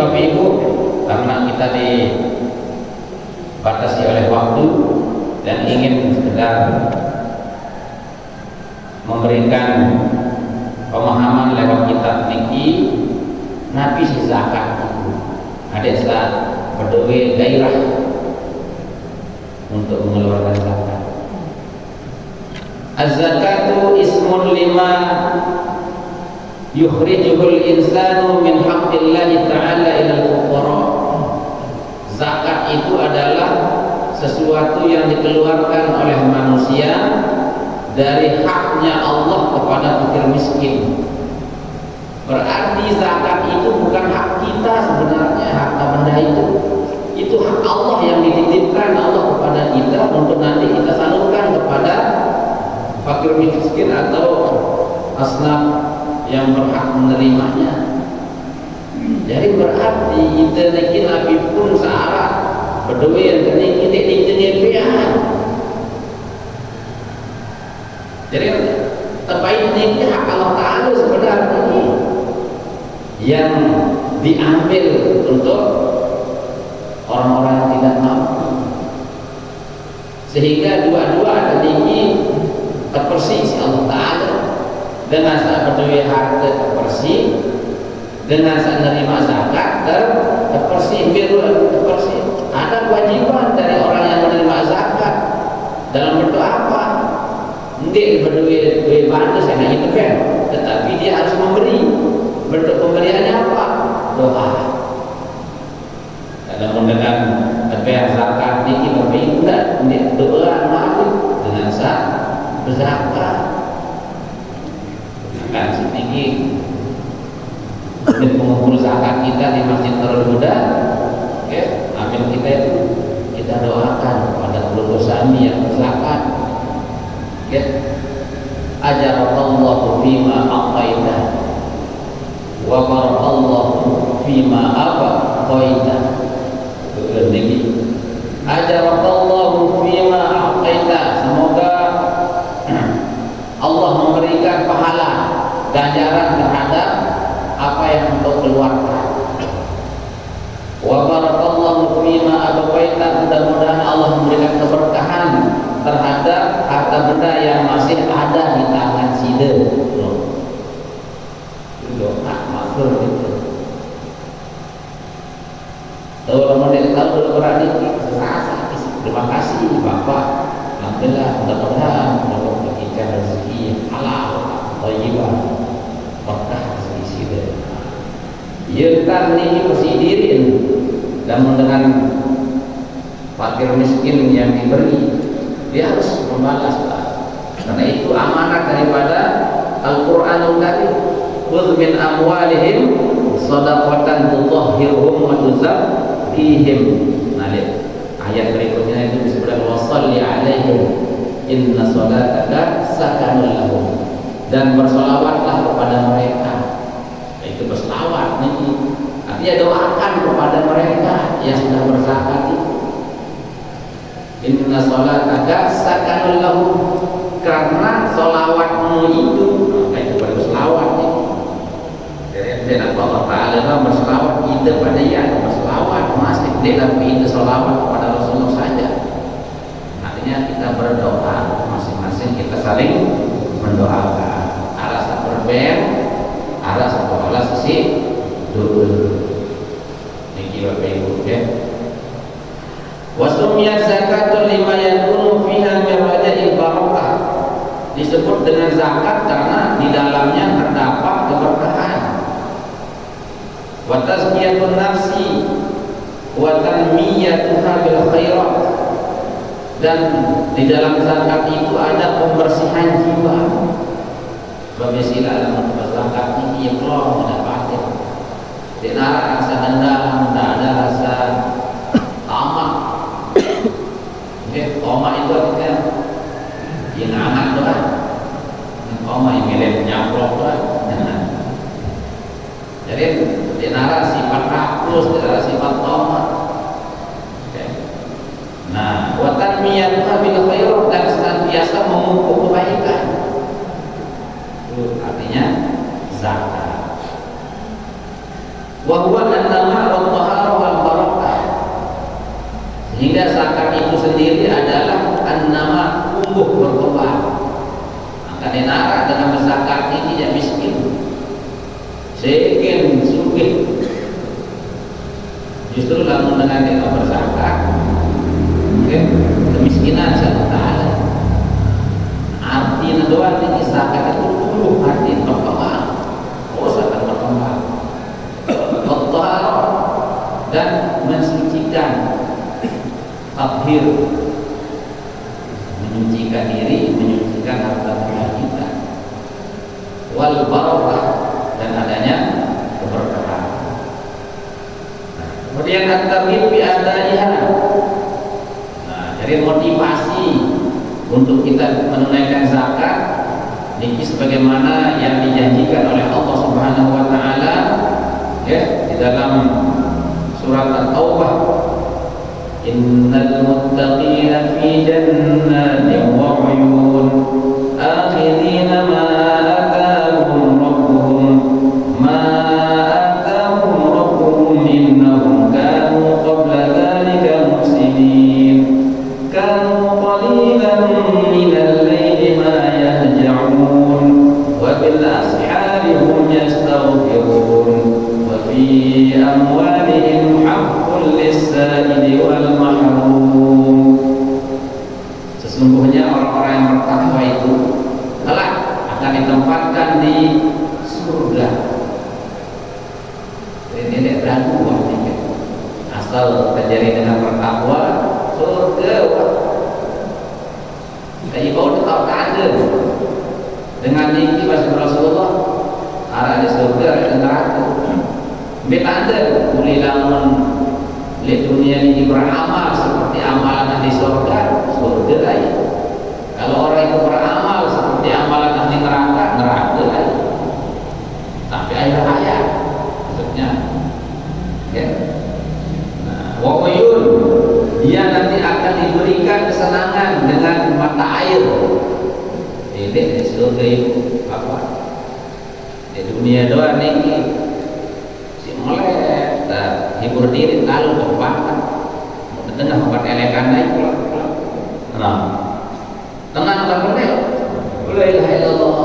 Bapak Ibu, karena kita dibatasi oleh waktu dan ingin sekedar memberikan pemahaman lewat kitab fikih, Nabi zakat itu ada saat berdoa gairah untuk mengeluarkan zakat. Az-zakatu ismun lima yukhrijuhul insanu min haqqillahi ta'ala ilal fuqara. Zakat itu adalah sesuatu yang dikeluarkan oleh manusia dari haknya Allah kepada fakir miskin. Berarti zakat itu bukan hak kita sebenarnya, harta benda itu hak Allah yang dititipkan Allah kepada kita untuk nanti kita salurkan kepada fakir miskin atau asnaf yang berhak menerimanya. Jadi berarti kita Nabi pun searah berdoa yang kita dikenyapkan. Jadi terbaik ini hak Allah Ta'ala sebenarnya yang diambil untuk orang-orang yang tidak mampu, sehingga dua-dua tadi terpersis Allah Ta'ala dengan saat berdoa harta terpersis, dengan saat menerima zakat terpersis, terpersis. Ada kewajiban dari orang yang menerima zakat dalam bentuk apa? Tidak berdoa bantu saya nak itu kan, tetapi dia harus memberi. Bentuk pemberiannya apa? Doa. Dalam mendengar terbang zakat ini berbeda, doa mati dengan saat berzakat. Akan sedikit pengumpul zakat kita di Masjid Nurul Huda, ambil kita itu kita doakan kepada seluruh sami yang berzakat. Ajarallahu fima aqaita wa barakallahu fima abaqaita. Ajarallahu fima aqaita, semoga Allah memberikan pahala ganjaran terhadap apa yang engkau keluarkan. Wa barakallahu fima abaqaita, mudah-mudahan Allah memberikan keberkahan terhadap harta benda yang masih ada di tangan sida. Doa makfur itu. Tahu model tahu dulu berani rasa. Terima kasih Bapak. Alhamdulillah mudah-mudahan dapat ikan rezeki halal, thayyibah, berkah rezeki sida. Ieu kan niki persidirin dan dengan fakir miskin yang diberi, dia harus membalas, karena itu amanat daripada Al-Qur'anul Karim. Khudh min amwalihim shadaqatan tutahhiruhum wa tuzakkihim. Nah, lihat ayat berikutnya itu disebutkan washalli alaihim inna salataka sakanul lahum, dan bersolawatlah kepada mereka. Itu berselawat nih, artinya doakan kepada mereka yang sudah berzakat itu. Inna salataka sakanul lahum, karena solawatmu itu, itu baru selawat nih. Jadi Allah Ta'ala berselawat kita pada dia, berselawat masih dalam itu selawat kepada Rasulullah saja. Artinya kita berdoa masing-masing, kita saling mendoakan. Arah satu berben, arah satu alas sisi dulu. Niki Bapak Ibu ya. Wasumiyat zakatul lima yakunu fiha min raja'il barakah. Disebut dengan zakat karena di dalamnya terdapat keberkahan. Wa tazkiyatun nafsi wa tanmiyatuha bil khairat, dan di dalam zakat itu ada pembersihan jiwa. Babesila dalam zakat ini ikhlas mendapatkan. Tidak ada rasa dendam, tidak ada rasa tamak. Koma itu artinya yang hangat tu kan, koma yang milik nyaplok tu kan. Jadi tidak ada sifat rakus, tidak ada sifat tamak. Nah, watan miyatuha bil khairat, dan senantiasa memupuk kebaikan. Itu artinya zakat. Wa huwa an-nama wa Sehingga zakat itu sendiri adalah an-nama, tumbuh berkembang. Maka nenara dengan berzakat ini tidak miskin, segen sugih. Justru lamun dengan kita berzakat, kemiskinan satu ta'ala. Artinya doa ini zakat itu tumbuh, arti berkembang. Oh, zakat berkembang. At-taharah, dan mensucikan, tathir, menyucikan diri, menyucikan harta benda kita. Wal barakah, dan adanya keberkahan. Kemudian at-targhib bi adaiha. Nah, jadi motivasi untuk kita menunaikan zakat ini sebagaimana yang dijanjikan oleh Allah Subhanahu wa taala ya di dalam surat At-Taubah, innal muttaqina fi jannatin wa 'uyun akhidina ma atahum rabbuhum ma atahum rabbuhum innahum kanu qabla dhalika muhsinin kanu qalilan minal layli ma yahja'un wa bil ashari hum yastaghfirun wa fi amwalihim haqqul lis-sa'ili wal mahrum. Sesungguhnya orang-orang yang bertakwa itu telah akan ditempatkan di surga. Ini tidak beragu artinya. Asal terjadi dengan bertakwa, surga. Jadi kau tetap ada dengan ini bahasa Rasulullah. Arah di surga, arah di neraka. Bila ada boleh lamun lihat dunia ini beramal seperti amalan ahli surga, surga aja. Kalau orang itu beramal seperti amalan ahli neraka, neraka aja. Sampai akhir hayat, maksudnya, ya. Nah, waqayun, dia nanti akan diberikan kesenangan dengan mata air. Ini di surga itu apa? Di dunia doang nih. Mulai hibur diri kalau berpakat di tengah tempat elekan naik nah tenang tak boleh la ilaha illallah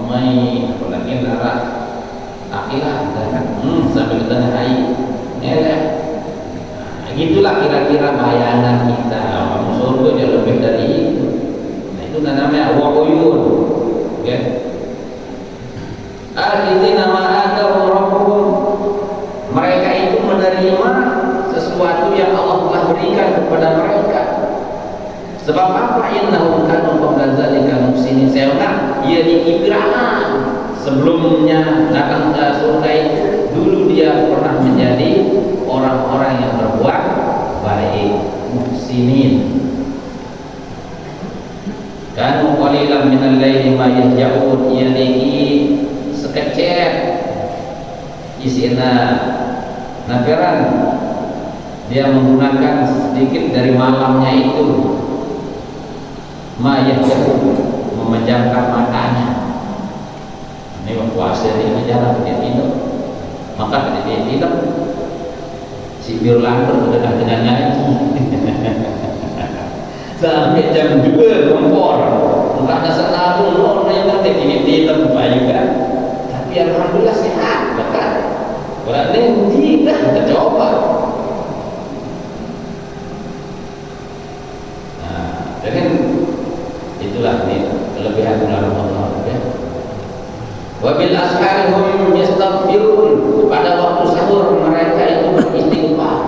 mai apalagi darah takilah sampai ke tengah air gitulah kira-kira bayangan kita surga dia lebih dari itu. Nah, itu namanya waqayun ya. Akhirnya nama atahum rabbuhum, mereka itu menerima sesuatu yang Allah telah berikan kepada mereka. Sebab apa? Innahum kanu qabla dzalika muhsinin. Seorang ia diibrahim sebelumnya datang ke surga itu dulu dia pernah menjadi orang-orang yang berbuat baik, muhsinin. Kanu qalilan minal laili ma yahja'un, ia sekecil isina nafiran, dia menggunakan sedikit dari malamnya itu mayat memejamkan matanya. Ini puasa ini jarang dia tidur, maka ketika dia tidur si Birlanter berdekat dengan nyanyi sampai jam 2 kompor entah dasar nabung lo yang nanti ini tidur bayu kan. Tapi alhamdulillah sehat, bahkan berarti tidak kita coba. Nah, jadi itulah nih kelebihan bulan Ramadan ya. Wabil ashari hum yastaghfirun, pada waktu sahur mereka itu beristighfar.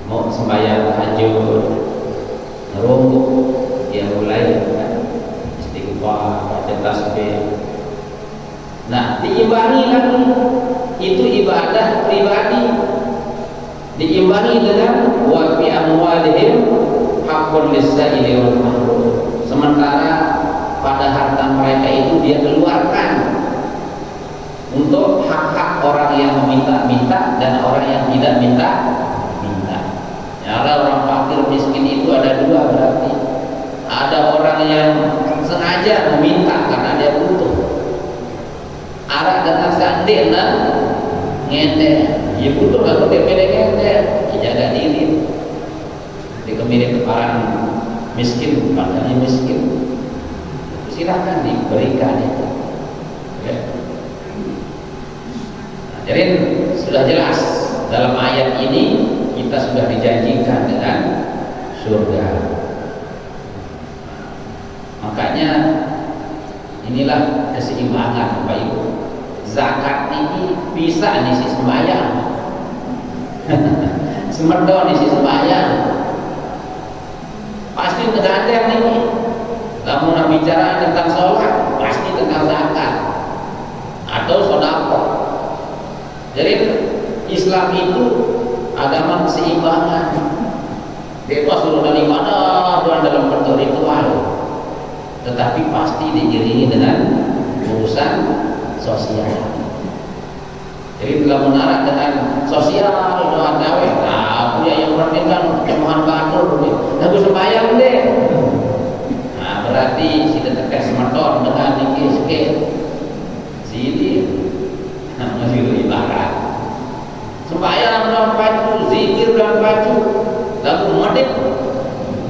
Mau sembahyang tahajud, ngerungkuk, dia mulai istighfar, baca tasbih. Nah, diimbangi lagi itu ibadah pribadi, diimbangi dengan wa fi amwalihim haqqul lis-sa'ili wal mahrum. Sementara pada harta mereka itu dia keluarkan untuk hak-hak orang yang meminta-minta dan orang yang tidak minta-minta. Ya, orang fakir miskin itu ada dua berarti. Ada orang yang sengaja meminta karena dia butuh. Arah dengan sandena ngente, ya butuh aku DPD ngente, jaga diri. dikemiri orang miskin, makanya miskin, silahkan diberikan itu. Ya. Nah, jadi sudah jelas dalam ayat ini kita sudah dijanjikan dengan surga. Makanya inilah keseimbangan Bapak Ibu. Zakat ini bisa ngisi sembahyang. Semedon isi sembahyang. Pasti tergandeng ini. Namun bicara tentang sholat, pasti tentang zakat atau sedekah. Jadi Islam itu agama keseimbangan. Bebas suruh dari mana, bukan dalam bentuk ritual, tetapi pasti diiringi dengan urusan sosial. Jadi bila menarik dengan sosial doa gawe, nah punya yang perhatikan cemahan batur, lagu sembahyang deh. Nah berarti sudah terkait semeton dengan niki sikit, sini, nah masih ibarat. Sembahyang dalam baju, zikir dalam baju, lagu medit,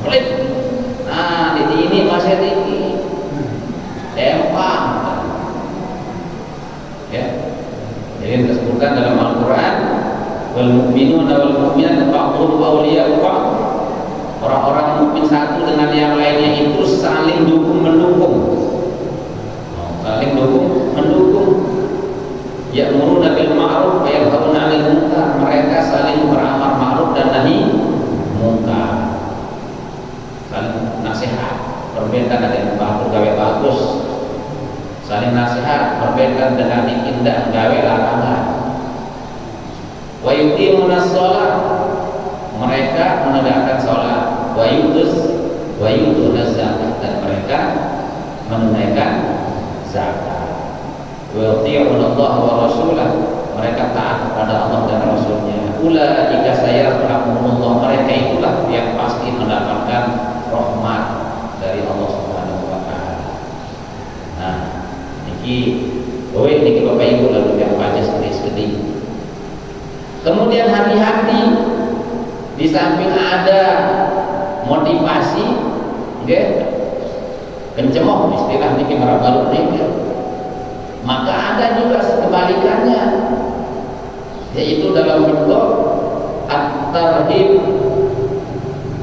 klik. Nah di ini masih tinggi, dempang, ya. Jadi disebutkan dalam Al-Quran, wal mu'minuna wal mu'minat ba'dhum awliya'u ba'd. Orang-orang mukmin satu dengan yang lainnya itu saling dukung mendukung. Saling dukung mendukung. Ya'muruna bil ma'ruf wa yanhauna 'anil munkar. Mereka saling beramar ma'ruf dan nahi munkar. Saling nasihat, perbedaan ada yang bagus, saling nasihat, perbedaan dengan indah gawe larangan. Wa yuqimunas shalah, mereka menegakkan salat. Wa yutuna zakat, dan mereka menunaikan zakat. Wa yuti'una Allah wa rasulah, mereka taat kepada Allah dan Rasulnya. Ulaika sayarhamuhumullah, mereka itulah yang pasti mendapatkan rahmat dari Allah Subhanahu wa taala. Nah, niki Bapak Ibu lalu yang baca sedih. Kemudian hati-hati, di samping ada motivasi, okay, kencemoh istilah niki marabalu niki, maka ada juga kebalikannya, yaitu dalam bentuk at-tarhib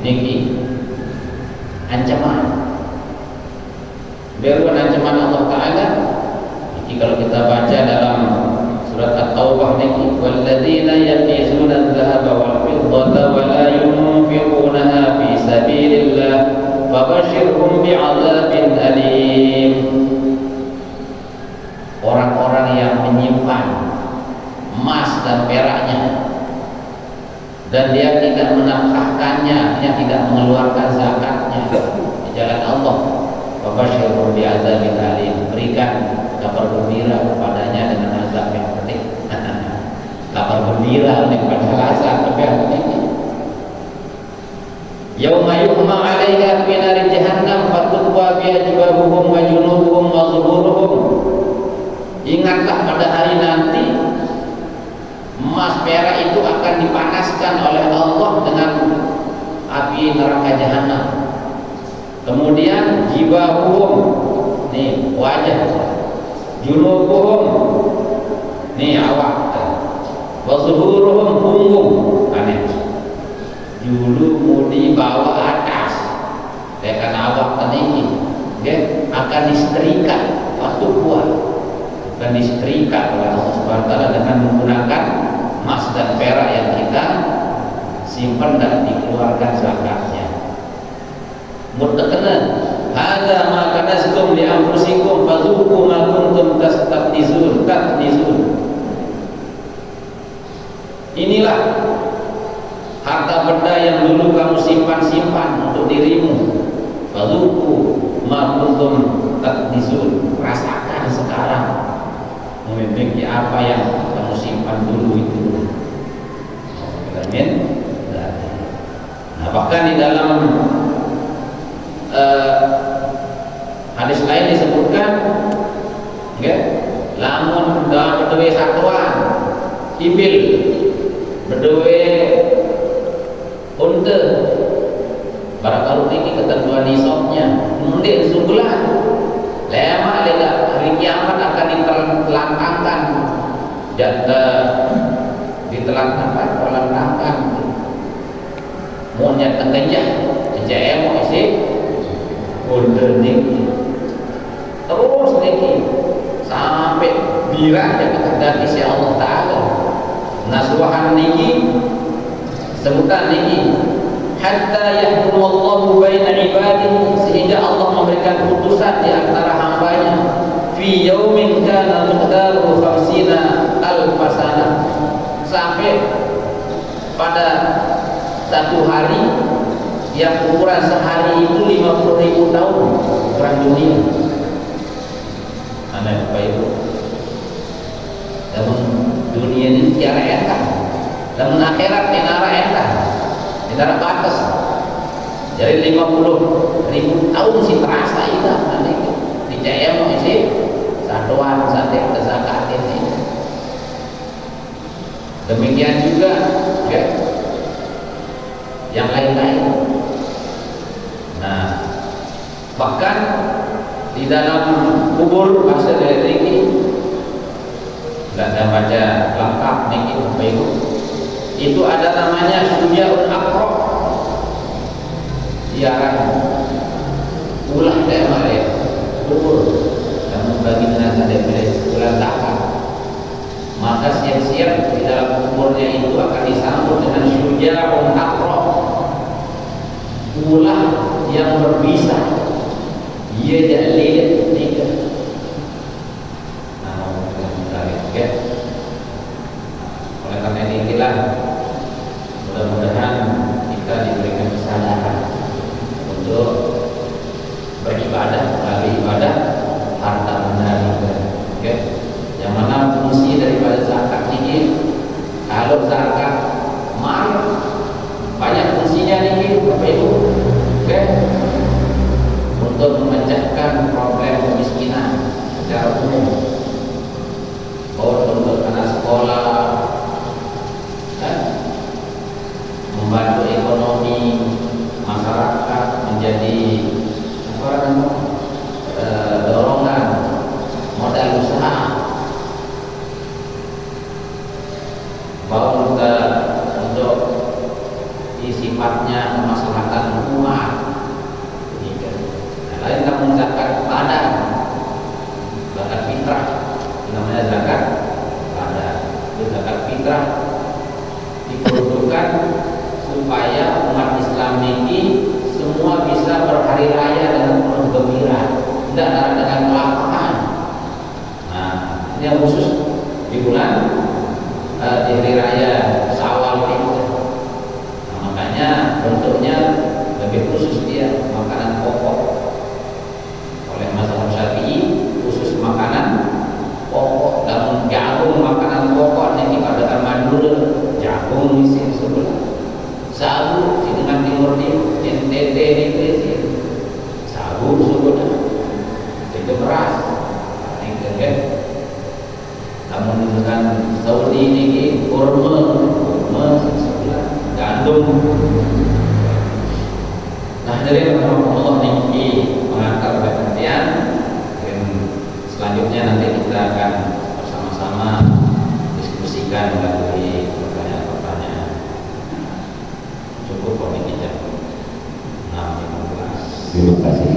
niki, ancaman. Beruan ancaman Allah Ta'ala. Kalau kita baca dalam surat At-Taubah niki, walladzina yaknizuna adh-dhahaba wal fiddata wa la yunfiqunaha fi sabilillah fabashshirhum bi'adzabin alim. Orang-orang yang menyimpan emas dan peraknya dan dia tidak menafkahkannya, dia tidak mengeluarkan zakatnya di jalan Allah, fabashshirhum bi'adzabin alim, berikan kabar gembira kepadanya dengan azab yang pedih. Kabar gembira oleh penjelasan kepada ini. Yauma yuhma 'alaiha fi nari jahannam fatukwa biha jibahuhum wa junubuhum wa zuhuruhum. Ingatlah pada hari nanti emas perak itu akan dipanaskan oleh Allah dengan api neraka jahanam. Kemudian jibahuhum, nih wajah, junubuhum, nih awak, wasuhuruhum punggung, aneh. Julu mudi bawa atas, dekan awak tinggi, okay? Akan disetrika waktu kuat, akan disetrika oleh Allah Subhanahu wa taala dengan menggunakan emas dan perak yang kita simpan dan dikeluarkan zakatnya. Muttaqina hadza ma kanaztum li anfusikum fadzuqu ma kuntum tastaknizun. Inilah harta benda yang dulu kamu simpan untuk dirimu. Fadzuqu ma kuntum taknizun. Rasakan sekarang memiliki apa yang kamu simpan dulu itu. Amin. Nah, bahkan di dalam hadis lain disebutkan, okay, lamun dalam berdua satuan ibil, berdua unta, baru ini ketentuan nisabnya. Kemudian sebulan lama lega hari kiamat akan ditelantangkan telantangkan mau nyata kenjah mau isi order nih terus nih sampai birah yang terjadi si Allah Ta'ala nasuhan niki sebutan niki hatta yahkumallahu baina ibadihi sehingga Allah memberikan putusan di antara hambanya fi yaumin kana miqdaruhu 50 alf sanah sampai pada satu hari yang ukuran sehari itu 50.000 tahun ukuran dunia. Anak Bapak Ibu, dalam dunia ini tiara entah, dalam akhirat tinara entah, tinara batas. Jadi 50.000 tahun si terasa itu nanti dicaya mau isi satuan sate zakat ini. Demikian juga ya, yang lain-lain. Nah, bahkan di dalam kubur bahasa dari ini nggak ada baca lengkap nih itu ada namanya Syujaun Aqra, ziarah ulah daerah ya kubur yang membagi jenazah dari bulan takkan. Maka siap-siap di dalam kuburnya itu akan disambut dengan Syujaun Aqra, ulah yang berbisa. Ia jalil tiga. Nah, ya. Oleh karena inilah mudah-mudahan kita diberikan kesadaran untuk beribadah melalui ibadah harta benda kita. Oke. Yang mana fungsi daripada zakat ini? Kalau zakat mal banyak fungsinya nih Bapak Ibu. Oke. Untuk memecahkan problem kemiskinan secara umum, untuk anak sekolah, membantu ekonomi masyarakat menjadi dorongan modal usaha, bahwa juga untuk sifatnya kemaslahatan umat. Lain kamu zakat badan, zakat fitrah, namanya zakat badan. Zakat fitrah diperuntukkan supaya umat Islam ini semua bisa berhari raya dengan penuh gembira, tidak dengan kelaparan. Nah, ini yang khusus di bulan di hari raya Syawal itu. Nah, makanya bentuknya lebih khusus dia makanan pokok. Oleh mazhab Syafi'i khusus makanan pokok dan jagung makanan pokok yang pada Madura jagung isi sebelah sagu dengan timur di NTT itu sagu sebelah itu beras itu kan. Namun dengan Saudi ini kurma sebelah gandum. Nah, dari Allah ini mengantar perhatian. Dan selanjutnya nanti kita akan bersama-sama diskusikan melalui pertanyaan-pertanyaan. Cukup komisi jam 6.15. Terima kasih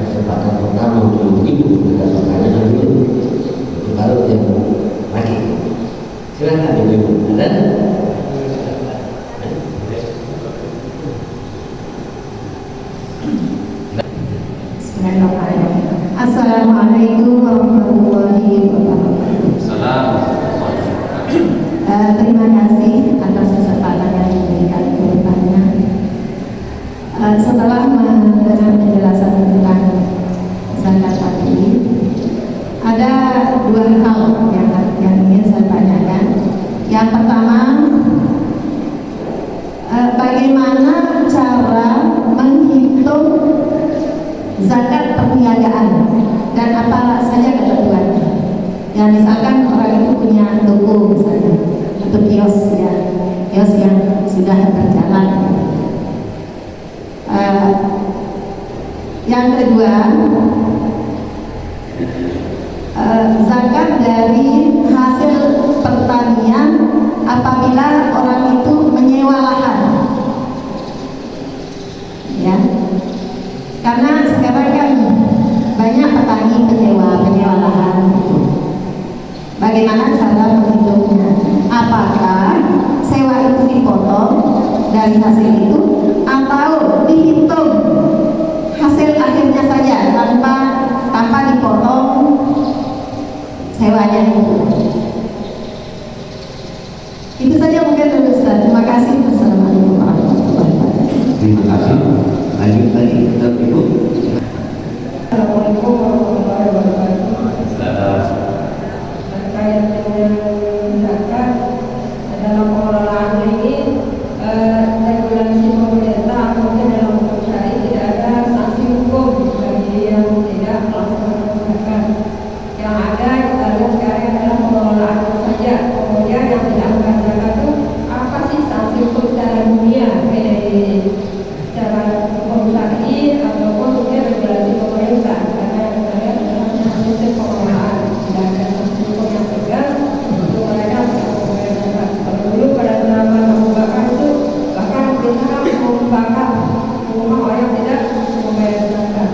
kesempatan pertama untuk ibu pertanyaan dulu itu baru yang lagi silakan ibu ada. Assalamualaikum warahmatullahi wabarakatuh. Terima kasih atas kesempatan yang diberikan kepadanya. Setelah mendengar penjelasan tentang zakat tadi, ada dua hal yang ingin saya tanyakan. Yang pertama, bagaimana cara menghitung zakat perniagaan dan apa saja misalkan orang itu punya toko misalnya atau kios ya, kios yang sudah berjalan. Yang kedua, zakat dari hasil pertanian apabila orang itu menyewa lahan, ya. Karena sekarang kan banyak petani penyewa lahan. Bagaimana cara menghitungnya? Apakah sewa itu dipotong dari hasil itu atau dihitung hasil akhirnya saja tanpa dipotong sewanya itu? Itu saja mungkin dulu Ustaz. Terima kasih. Assalamualaikum warahmatullahi wabarakatuh. Terima kasih. Lanjut lagi Ibu. Assalamualaikum warahmatullahi wabarakatuh. Terkait dengan zakat dalam pengelolaan ini, regulasi pemerintah ataupun dalam hukum syar'i tidak ada sanksi hukum bagi yang tidak melaksanakan zakat. Yang ada kita lihat sekarang adalah pengelolaan saja. Kemudian yang tidak melakukan zakat itu apa sih sanksi hukum secara dunia, secara hukum syar'i ataupun mungkin regulasi pemerintah? Karena yang kita lihat adalah sistem pengelolaan tidak ada sanksi hukum yang tegas untuk mereka tidak membayar zakat. Kalau dulu pada zaman Abu Bakar itu bahkan berusaha membakar rumah orang yang tidak membayar zakat.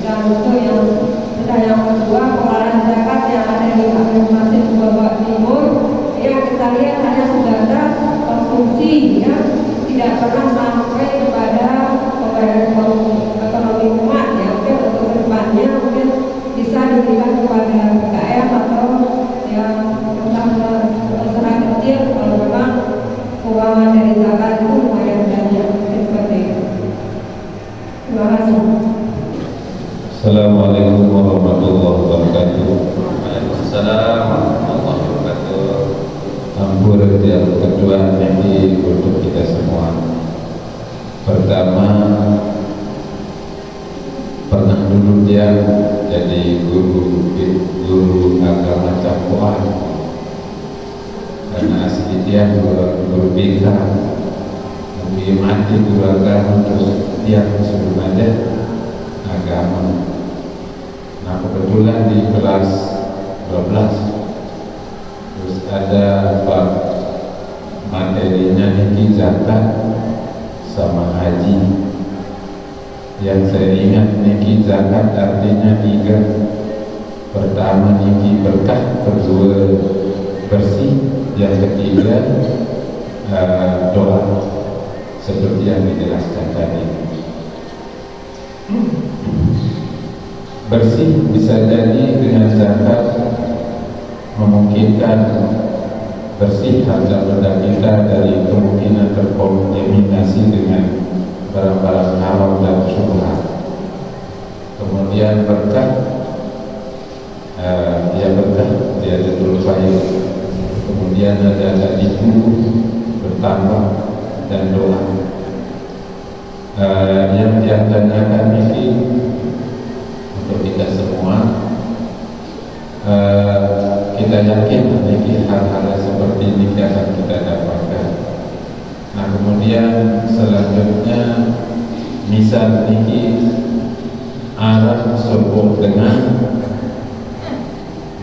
Dan untuk yang kedua, pengelolaan zakat yang ada di masjid Bapak Timur yang kita lihat hanya sebatas konsumsi, ya, tidak pernah sampai kepada pembayaran ekonomi umat, ya. Mungkin untuk kedepannya mungkin bisa diberikan kepada PKM atau yang usaha kecil kalau memang keuangan dari zakat itu lumayan banyak, seperti itu. Terima kasih. Assalamualaikum warahmatullahi wabarakatuh. Waalaikumsalam warahmatullahi wabarakatuh. Ampun yang kedua ini untuk kita semua. Pertama, pernah dulu dia jadi guru agama campuran. Karena asli dia guru BK, tapi mati guru agama terus dia sebelum ada agama. Nah kebetulan di kelas 12 terus ada materinya niki zakat sama haji. Yang saya ingat niki zakat artinya 3. Pertama niki berkah, kedua bersih, yang ketiga doa seperti yang dijelaskan tadi. Bersih bisa jadi dengan zakat memungkinkan bersih harta benda kita dari kemungkinan terkontaminasi dengan barang-barang haram dan syubhat. Kemudian berkah, berkah dia terus baik. Kemudian ada ibu bertambah dan doa. Yang dia tanyakan ini untuk kita semua, kita yakin ini hal-hal seperti ini akan kita dapatkan. Nah kemudian selanjutnya misal ini arah sebuah dengan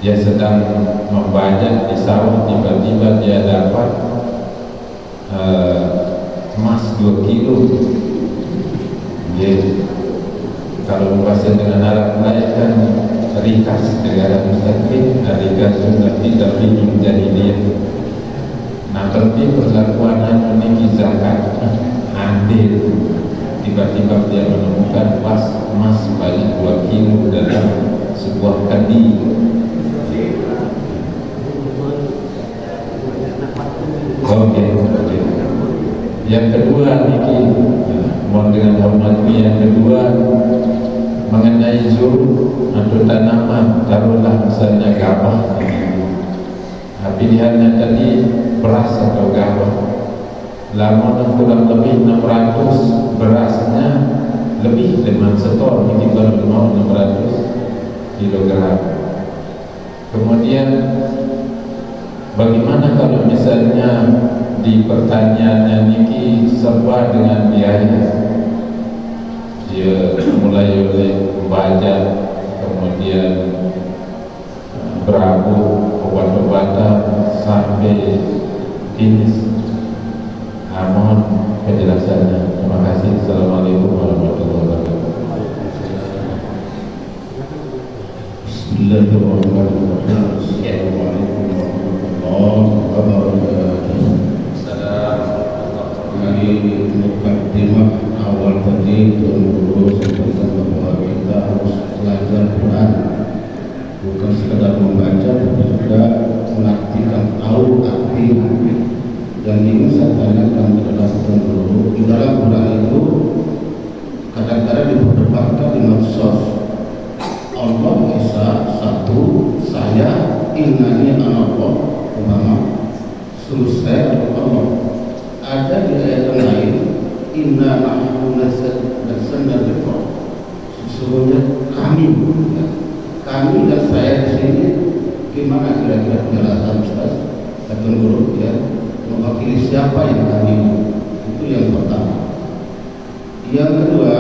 dia sedang membajak di sawah, tiba-tiba dia dapat emas 2 kilo. Kalau bahasa dengan Arab lain kan rikas, negara mustaqim, rikas tidak pinjam jadi dia. Nah tapi perlakuan ini zakat adil. Tiba-tiba dia menemukan emas banyak 2 kilo dalam sebuah kadi. Oke. Yang kedua ini mohon dengan hormat, yang kedua mengenai zuruk atau tanaman, taruhlah misalnya gabah. Nah, pilihannya tadi beras atau gabah. Lamun kurang lebih 600, berasnya lebih dengan setor, ini baru mau 600 kilogram. Kemudian bagaimana kalau misalnya di pertanyaannya niki serba dengan biaya? Dia mulai oleh membaca, kemudian berabuk obat-obatan sampai finish. Mohon penjelasannya. Terima kasih. Assalamualaikum warahmatullahi wabarakatuh. Bismillahirrahmanirrahim. Assalamualaikum warahmatullahi wabarakatuh. Ini mukadimah awal tadi Tuan Guru sampaikan bahwa kita harus belajar Quran, bukan sekedar membaca tapi juga mengartikan, tahu artinya. Dan ini saya tanyakan kepada Tuan Guru, di dalam Quran itu kadang-kadang diperdebatkan di medsos. Allah Esa satu, saya innani anallah, umpama selesai Allah. Ada di ayat yang lain, inna nahnu nazzalna dzikra, sesungguhnya kami dan saya di sini. Gimana kira-kira penjelasan Ustaz atau Guru ya, mewakili siapa yang kami? Itu yang pertama. Yang kedua,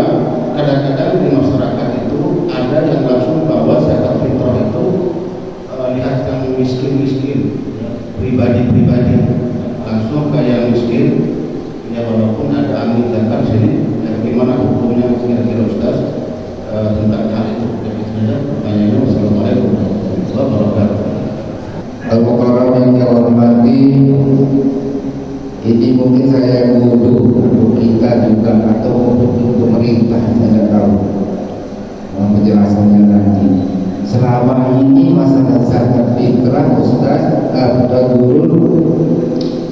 kadang-kadang di masyarakat itu ada yang langsung bawa zakat fitrah itu lihat yang miskin-miskin, pribadi-pribadi, langsung ke yang miskin. Ya walaupun ada ambil zakat sini, bagaimana hukumnya kira-kira Ustaz tentang hal itu? Pertanyaannya, wassalamualaikum warahmatullahi wabarakatuh. Al-Mukarram yang saya hormati, ini mungkin saya butuh untuk kita juga atau untuk pemerintah, saya tidak tahu penjelasannya nanti. Selama ini masalah zakat fitrah Ustaz atau Guru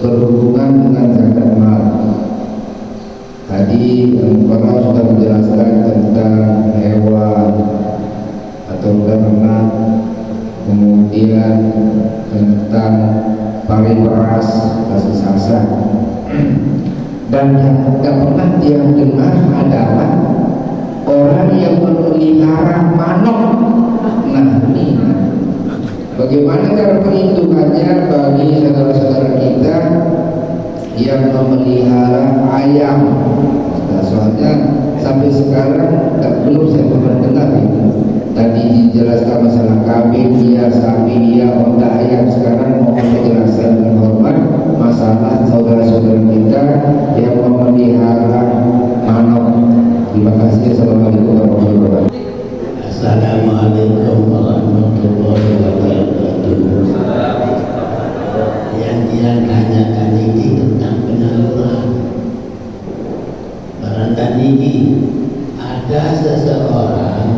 berhubungan dengan zakat mal. Tadi Al-Mukarram sudah menjelaskan tentang hewan atau ternak, kemudian tentang pari beras, kasih sasa. Dan yang tidak pernah dia dengar adalah orang yang memelihara manok. Nah ini bagaimana cara perhitungannya bagi saudara-saudara kita yang memelihara ayam? Nah, soalnya sampai sekarang belum saya pernah dengar itu. Tadi dijelaskan masalah kambing dia, sapi dia, onta ayam. Sekarang mohon penjelasan dengan hormat masalah saudara-saudara kita yang memelihara manok. Terima kasih. Assalamualaikum warahmatullahi wabarakatuh. Assalamualaikum warahmatullahi wabarakatuh. Yang dia tanyakan ini tentang penyaluran. Barangkali ada seseorang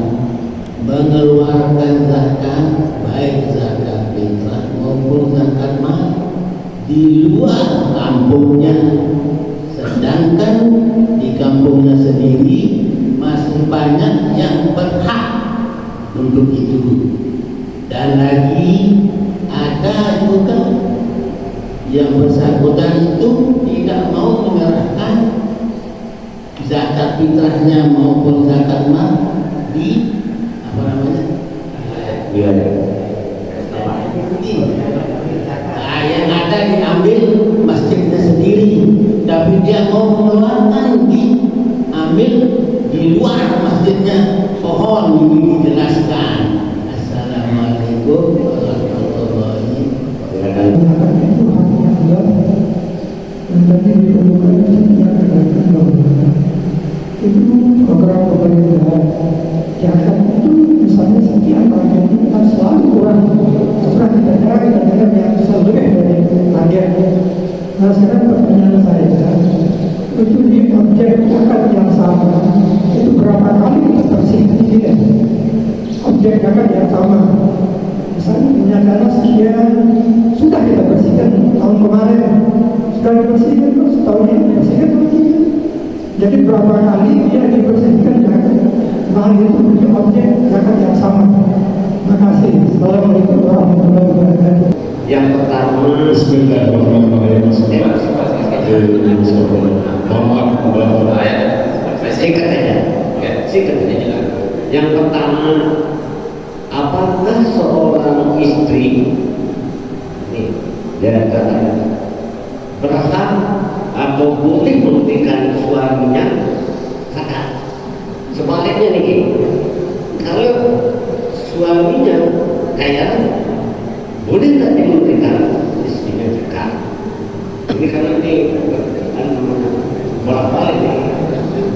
mengeluarkan zakat, baik zakat fitrah maupun zakat mal di luar kampungnya, sedangkan di kampungnya sendiri masih banyak yang berhak untuk itu. Dan lagi ada juga yang bersangkutan itu tidak mau menyerahkan zakat fitrahnya maupun zakat mal di yang ada diambil masjidnya sendiri, tapi dia mau mengeluarkan diambil di luar masjidnya. Mohon dijelaskan. Assalamualaikum warahmatullahi wabarakatuh. Itu program pemerintah zakat itu misalnya sekian target kita selalu kurang kadang-kadang yang bisa lebih dari target. Nah sekarang pertanyaan saya, itu di objek zakat yang sama itu berapa kali kita bersihkan tidak? Objek zakat yang sama, misalnya punya dana sekian sudah kita bersihkan tahun kemarin, sudah dibersihkan terus tahun ini dibersihkan lagi. Jadi berapa kali dia dibersihkan zakat? Hal itu punya objek zakat yang sama. Terima kasih. Assalamualaikum warahmatullahi wabarakatuh. Yang pertama, Bismillahirrahmanirrahim. singkat saja. Yang pertama, apakah seorang istri ini dia kata berhak atau boleh memberikan suaminya zakat? Sebaliknya nih, kalau suaminya kaya, boleh tak dia memberikan istrinya zakat? Ini karena ini bolak-balik nih.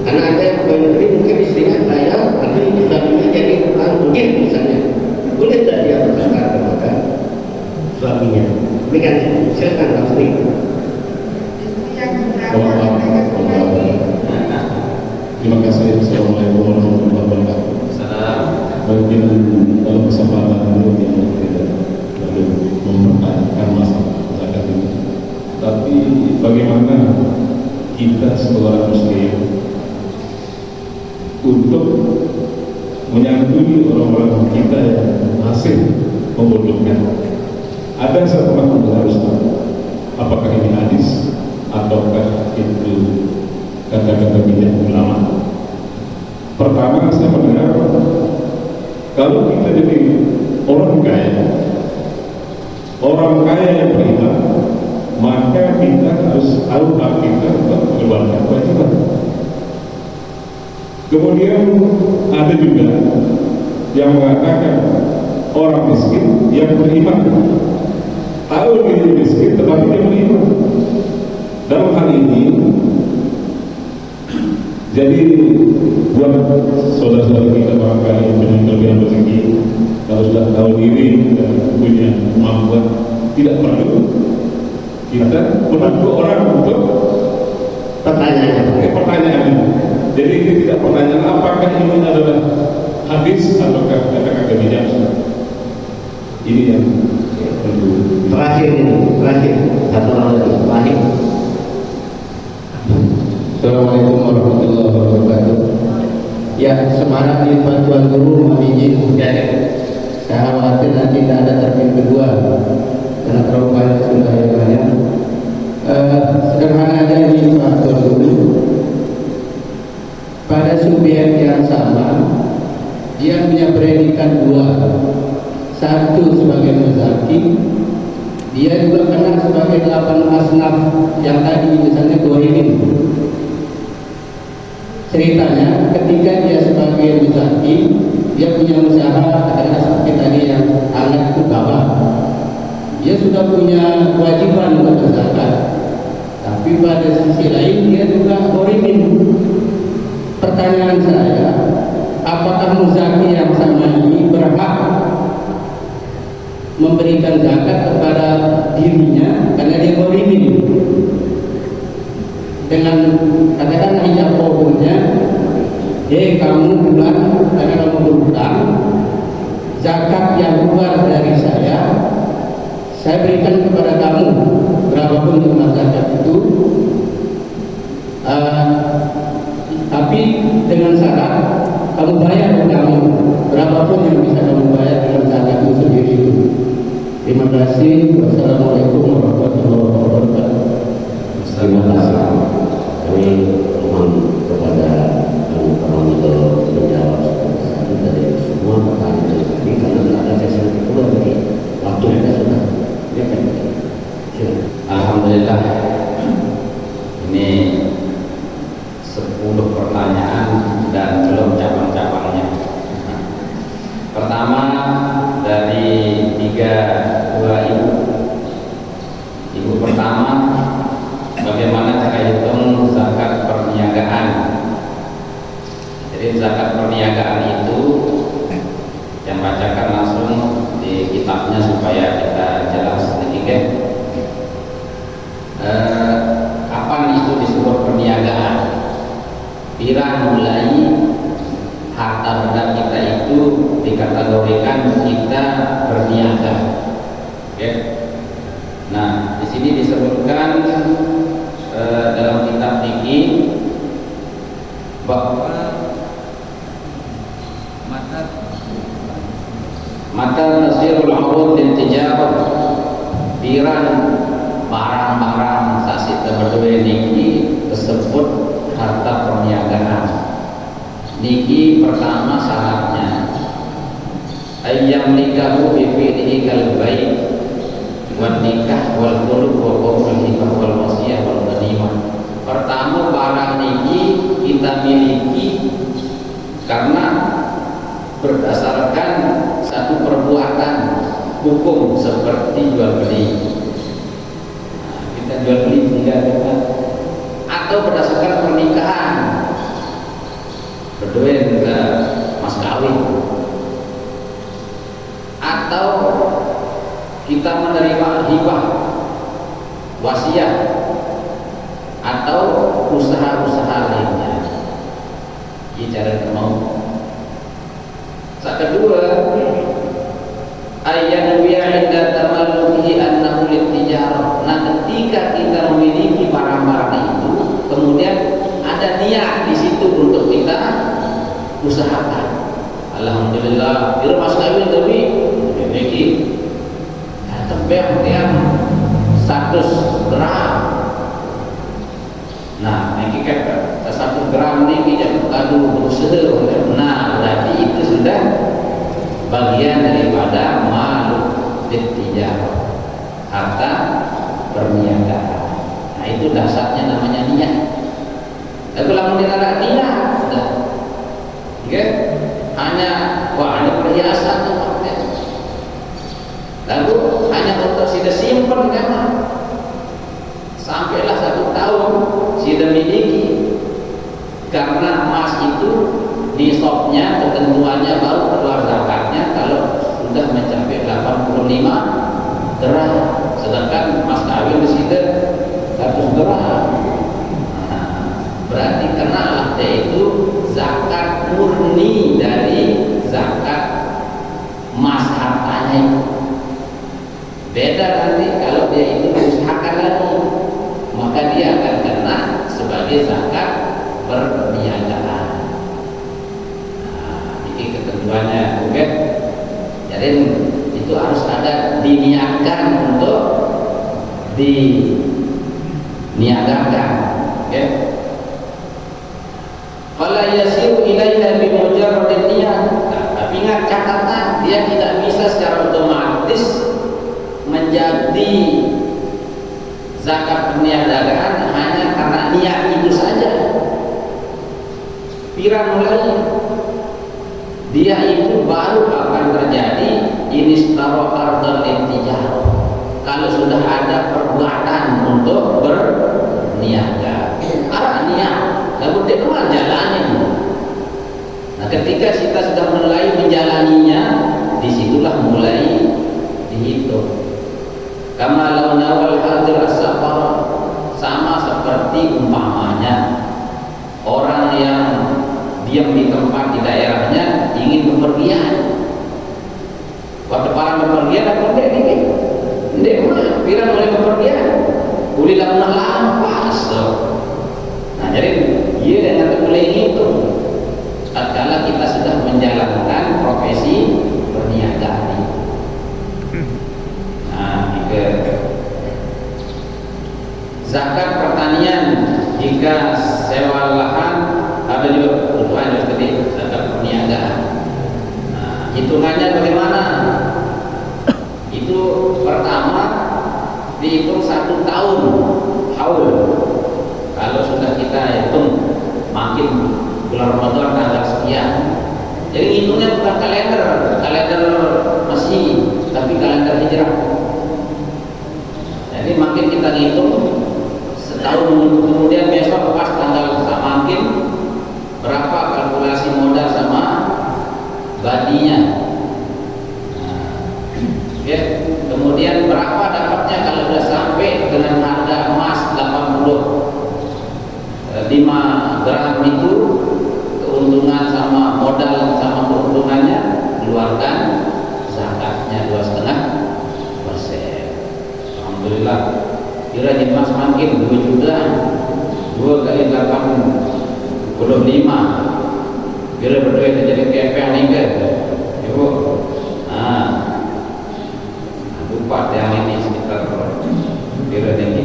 Karena ada yang memberi mungkin istrinya kaya, tapi suaminya jadi orang mungkin misalnya, boleh tak dia berzakat kepada suaminya? Ini kan silakan pasti. Terima kasih. Assalamualaikum warahmatullahi wabarakatuh. Mungkin dalam kesempatan ini yang tidak lalu mempertanyakan masalah zakat ini, tapi bagaimana kita sebagai muslim untuk menyantuni orang-orang kita yang masih membutuhkan? Ada satu makna harus tahu, apakah ini hadis ataukah itu kata-kata bijak ulama. Pertama, saya mendengar kalau kita jadi orang kaya yang beriman, maka kita harus tahu hak kita untuk mengeluarkan kewajiban. Kemudian ada juga yang mengatakan orang miskin yang beriman, tahu diri miskin tetapi dia beriman. Dalam hal ini, jadi buat saudara-saudara kita barangkali yang punya kelebihan rezeki, kalau sudah tahu diri dan punya kemampuan, tidak perlu kita menunggu orang untuk pertanyaannya. Jadi ini tidak pertanyaan apakah ini adalah hadis ataukah kata-kata bijak. Ini yang perlu. Terakhir satu orang lagi terakhir. Assalamualaikum warahmatullahi wabarakatuh. Ya, semarak di Tuan Guru mohon izin. Saya khawatir nanti tidak ada termin kedua karena terlalu banyak sudah yang banyak. Sederhana aja ini Pak Tuan Guru. Pada subjek yang sama, dia punya predikat dua. Satu sebagai muzaki, dia juga kena sebagai 8 asnaf yang tadi misalnya Gorimin. Ceritanya ketika dia sebagai muzaki, dia punya usaha katakanlah seperti tadi yang anak itu gabah. Dia sudah punya kewajiban untuk berzakat. Tapi pada sisi lain dia juga Gorimin. Pertanyaan saya, apakah muzaki yang sama ini berhak memberikan zakat kepada dirinya karena dia Gorimin? Dengan katakanlah hijab kabulnya, kamu bulan karena kamu berhutang, zakat yang keluar dari saya berikan kepada kamu berapapun jumlah zakat itu, tapi dengan syarat kamu bayar kamu berapapun yang bisa kamu bayar dengan zakat itu sendiri itu. Terima kasih. Wassalamualaikum warahmatullahi wabarakatuh. Terima kasih. Kami mohon kepada teman-teman untuk menjawab dari semua pertanyaan ini karena tidak ada sesi kedua lagi. Waktu kita sudah. Alhamdulillah, ini 10 pertanyaan dan belum cabang-cabangnya. Pertama dari 2 ibu pertama, bagaimana cara hitung zakat perniagaan? Jadi zakat perniagaan itu yang bacakan langsung di kitabnya supaya kita jelas sedikit. Kapan itu disebut perniagaan? Bila mulai harta benda kita itu dikategorikan kita berniaga. Oke. Nah, di sini disebutkan dalam kitab fikih bahwa mata nasirul urud dan tijarah biran barang-barang saksi berdua niki tersebut harta perniagaan. Niki pertama syaratnya ayyam nikahu bi fi'lihi kal baik wan nikah wal qulub wa qawlul hibah wal wasiyah wal ghanimah. Pertama, barang niki kita miliki karena berdasarkan satu perbuatan hukum seperti jual beli. Nah, kita jual beli tidak ada, atau berdasarkan pernikahan, berdua mas kawin, atau kita menerima hibah, wasiat, atau usaha-usaha lainnya. Ini cara mau. Yang kedua, ayat inda tamallukihi annahu litijarah. Nah, ketika kita memiliki barang-barang itu, kemudian ada niat di situ untuk kita usahakan. Alhamdulillah, bila mas kawin tapi memiliki tebak yang 100 gram. Nah, ini kata 1 gram ini kita kadu berusaha. Nah, berarti itu sudah bagian daripada maluk tijarah, harta perniagaan. Nah, itu dasarnya namanya niat. Tapi kalau tidak niat, okay? Hanya wah ini perhiasan tuh, lalu hanya untuk sudah simpan memang sampailah 1 tahun sudah miliki, karena emas itu nisabnya ketentuannya baru keluar zakatnya kalau sudah mencapai 85 gram, sedangkan emas kawin sudah 100 gram. Berarti kenalah yaitu zakat murni dari zakat emas hartanya itu. Beda nanti kalau dia itu diusahakan lagi, maka dia akan kena sebagai zakat perniagaan. Nah, ini ketentuannya, oke? Jadi itu harus ada diniatkan untuk diniagakan, oke? Fala yasiru ilaiha bi mujarradin niyat. Tapi ingat catatan, dia tidak bisa secara otomatis menjadi zakat perniagaan hanya karena niat itu saja. Pirang mulai dia itu baru akan terjadi inistaro ardal intijar kalau sudah ada perbuatan untuk berniaga. Niat lalu dia keluar jalannya. Nah, ketika kita sudah mulai menjalaninya, disitulah mulai dihitung. Kama law nawal hadir as-safar, sama seperti umpamanya orang yang diam di tempat di daerahnya ingin bepergian. Waktu para bepergian apa ndek? Ndek mah pirang mulai bepergian. Ulilah lampas. Nah, jadi dia dengan mulai hitung tatkala kita sudah menjalankan profesi perniagaan. Nah, zakat pertanian jika sewa lahan ada juga kebutuhan seperti zakat perniagaan. Nah, hitungannya bagaimana? Itu pertama dihitung 1 tahun haul. Kalau sudah kita hitung makin bulan Ramadan tanggal sekian, jadi hitungnya bukan kalender Masih, tapi kalender Hijrah. Jadi makin kita hitung setahun kemudian besok pas tanggal makin berapa kalkulasi modal sama badinya. Ya, kemudian berapa dapatnya kalau sudah sampai dengan harga emas 85 gram itu, keuntungan sama modal sama keuntungannya keluarkan zakatnya 2,5%. Alhamdulillah, kira emas makin 2 juta, 2 kali 85, kira berdua jadi kepeng nih ibu. Nah, bupat yang ini sekitar kira ini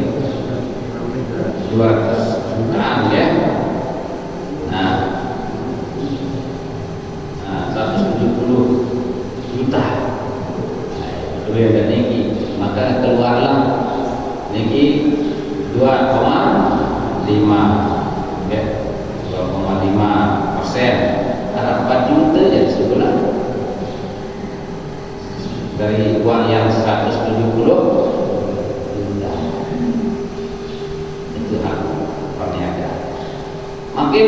200 jutaan ya. Nah, 170 juta Dua dan niki, maka keluarlah niki 2,5 ya, 2,5%. Ada 4 juta ya sebulan dari uang yang 170 juta. Itu hak perniagaan. Makin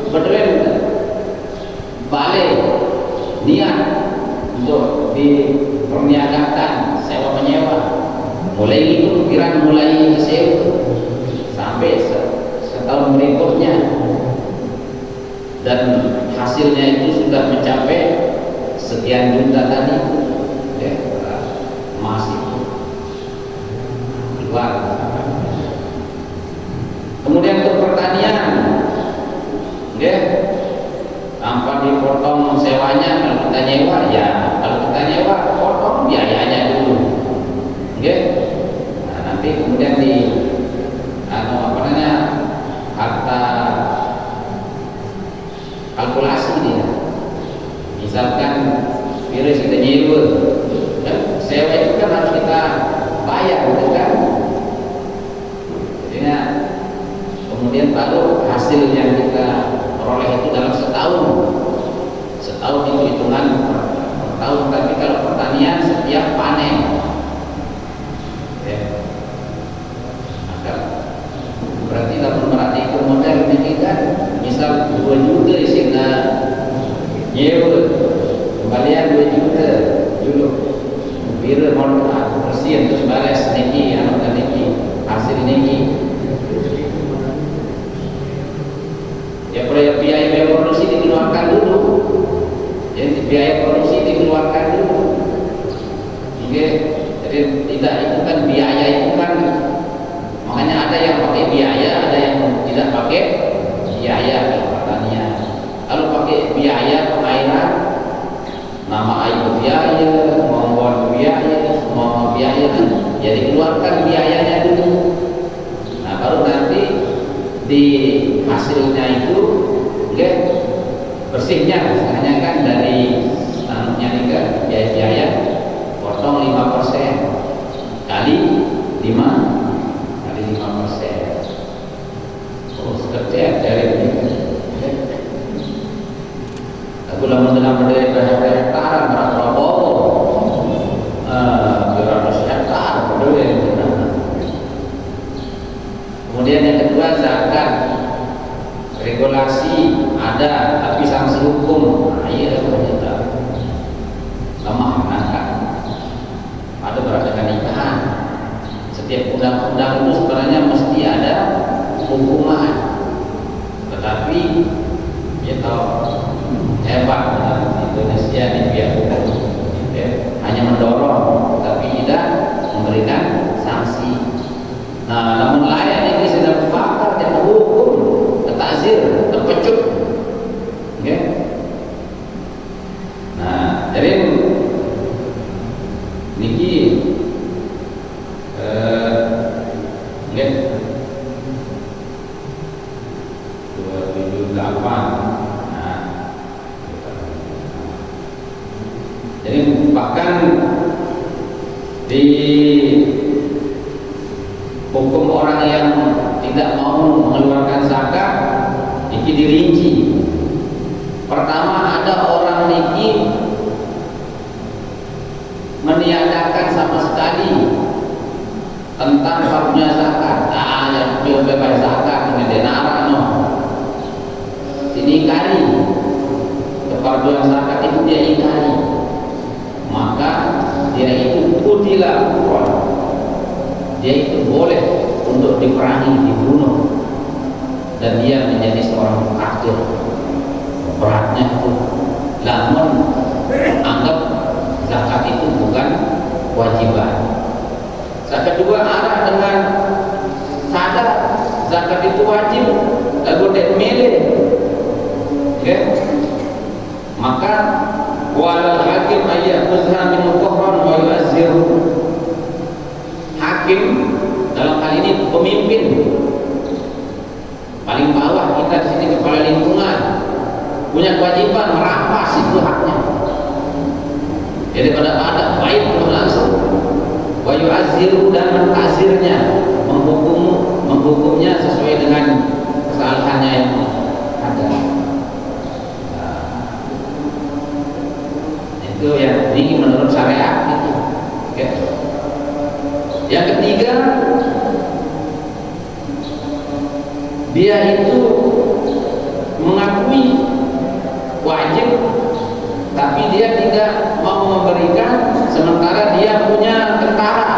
berduen balik niat untuk diperniagakan sewa menyewa, mulai itu pikiran mulai sewa sampai setahun berikutnya, dan hasilnya itu sudah mencapai sekian juta tadi ya, masih keluar. Kemudian untuk pertanian ya, tanpa dipotong sewanya. Kalau kita nyewa ya, kalau kita nyewa potong biayanya dulu ya. Nah, nanti kemudian di harta kalkulasi dia. Misalkan virus kita nyewa, kan sewa itu kan harus kita bayar, gitu kan? Jadi kemudian baru hasil yang kita peroleh itu dalam setahun. Setahun itu hitungan per tahun. Tapi kalau pertanian setiap panen ya, maka berarti kalau merhatikan model ini kan, misal 2 juta sehingga nyewa kembalian 2 juta dulu biru modal persen terus balas niki hasil niki ya, biaya produksi dikeluarkan dulu ya, biaya produksi dikeluarkan dulu oke. Jadi tidak, itu kan biaya itu kan, makanya ada yang pakai biaya, ada yang tidak pakai biaya. Kalau pertanian, kalau pakai biaya pengairan, nama air biaya, membuat biaya, semua biaya, jadi keluarkan biayanya dulu. Nah baru nanti di hasilnya itu oke, bersihnya misalnya kan dari biaya potong 5% kali 5%. Oh, sekejap dari ini. Aku lama dalam dari hektar berapa beratus hektar berdua. Kemudian yang kedua zakat. Regulasi ada, tapi sanksi hukum iya ternyata lemah menangkap. Ada berdasarkan nikahan. Setiap undang-undang itu sebenarnya mesti ada hukuman, tetapi kita hebat Indonesia di pihak hukum ya, hanya mendorong tapi tidak memberikan sanksi. Nah, namun layak ini sudah bakar dan hukum, takzir, terpecut ya. Nah, jadi niki ya 278. Nah, jadi bahkan di hukum orang yang tidak mau mengeluarkan zakat ini dirinci. Pertama, ada orang niki meniadakan sama sekali tentang fardunya zakat. Yang bebas zakat ini denara no. Ini ingkari kefarduan zakat itu, dia ingkari, maka dia itu kutilah kufran. Dia itu boleh untuk diperangi, dibunuh, dan dia menjadi seorang kafir. Beratnya itu, namun anggap zakat itu bukan kewajiban. Zakat kedua arah dengan sadar zakat itu wajib, lalu dia milih, okay? Maka walal hakim ayyakuzha min qahran wa yu'azzir. Hakim dalam hal ini pemimpin paling bawah kita di sini, kepala lingkungan, punya kewajiban merampas itu haknya. Jadi pada baik langsung yu'azziru dan mengazirnya, menghukumnya sesuai dengan kesalahannya yang ada. Itu yang ini menurut syariat itu. Oke. Yang ketiga, dia itu mengakui wajib, tapi dia tidak mau memberikan, sementara dia punya tentara,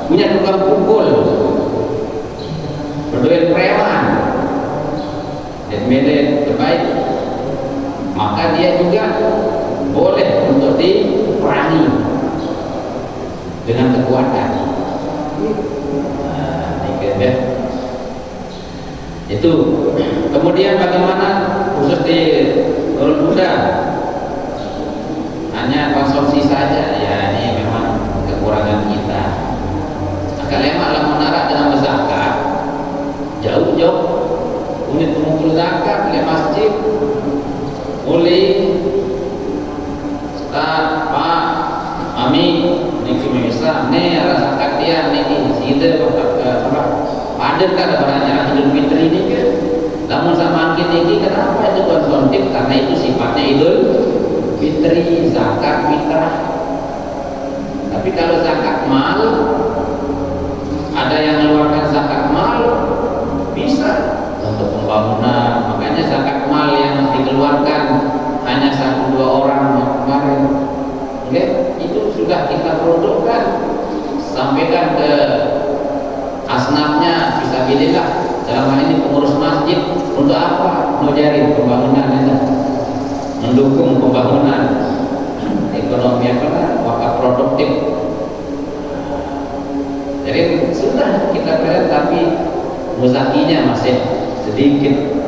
punya tukang pukul, berduit preman, dan medan terbaik, maka dia juga boleh untuk diperangi dengan kekuatan. Itu. Kemudian bagaimana khusus di Nurul Huda, hanya konsumsi saja, ya ini memang kekurangan kita. Agak lemaklah menara dengan berzakat, jauh-jauh unit pengumpul zakat oleh masjid, oleh Ustaz, Pak, Mami, niki misal, nih ada zakat dia, niki sida pada kan barangnya Idul Fitri ini kan. Namun sama ini kenapa itu konsumtif? Karena itu sifatnya Idul Fitri, zakat fitrah. Tapi kalau zakat mal, ada yang mengeluarkan zakat mal bisa untuk pembangunan. Makanya zakat mal yang dikeluarkan hanya 1-2 orang kemarin, oke? Itu sudah kita produkkan, sampaikan ke asnafnya, fisabilillah, dalam hal ini pengurus masjid. Untuk apa? Menjadi pembangunan itu, mendukung pembangunan ekonomi wakaf produktif. Jadi sudah kita keren, tapi muzakinya masih sedikit.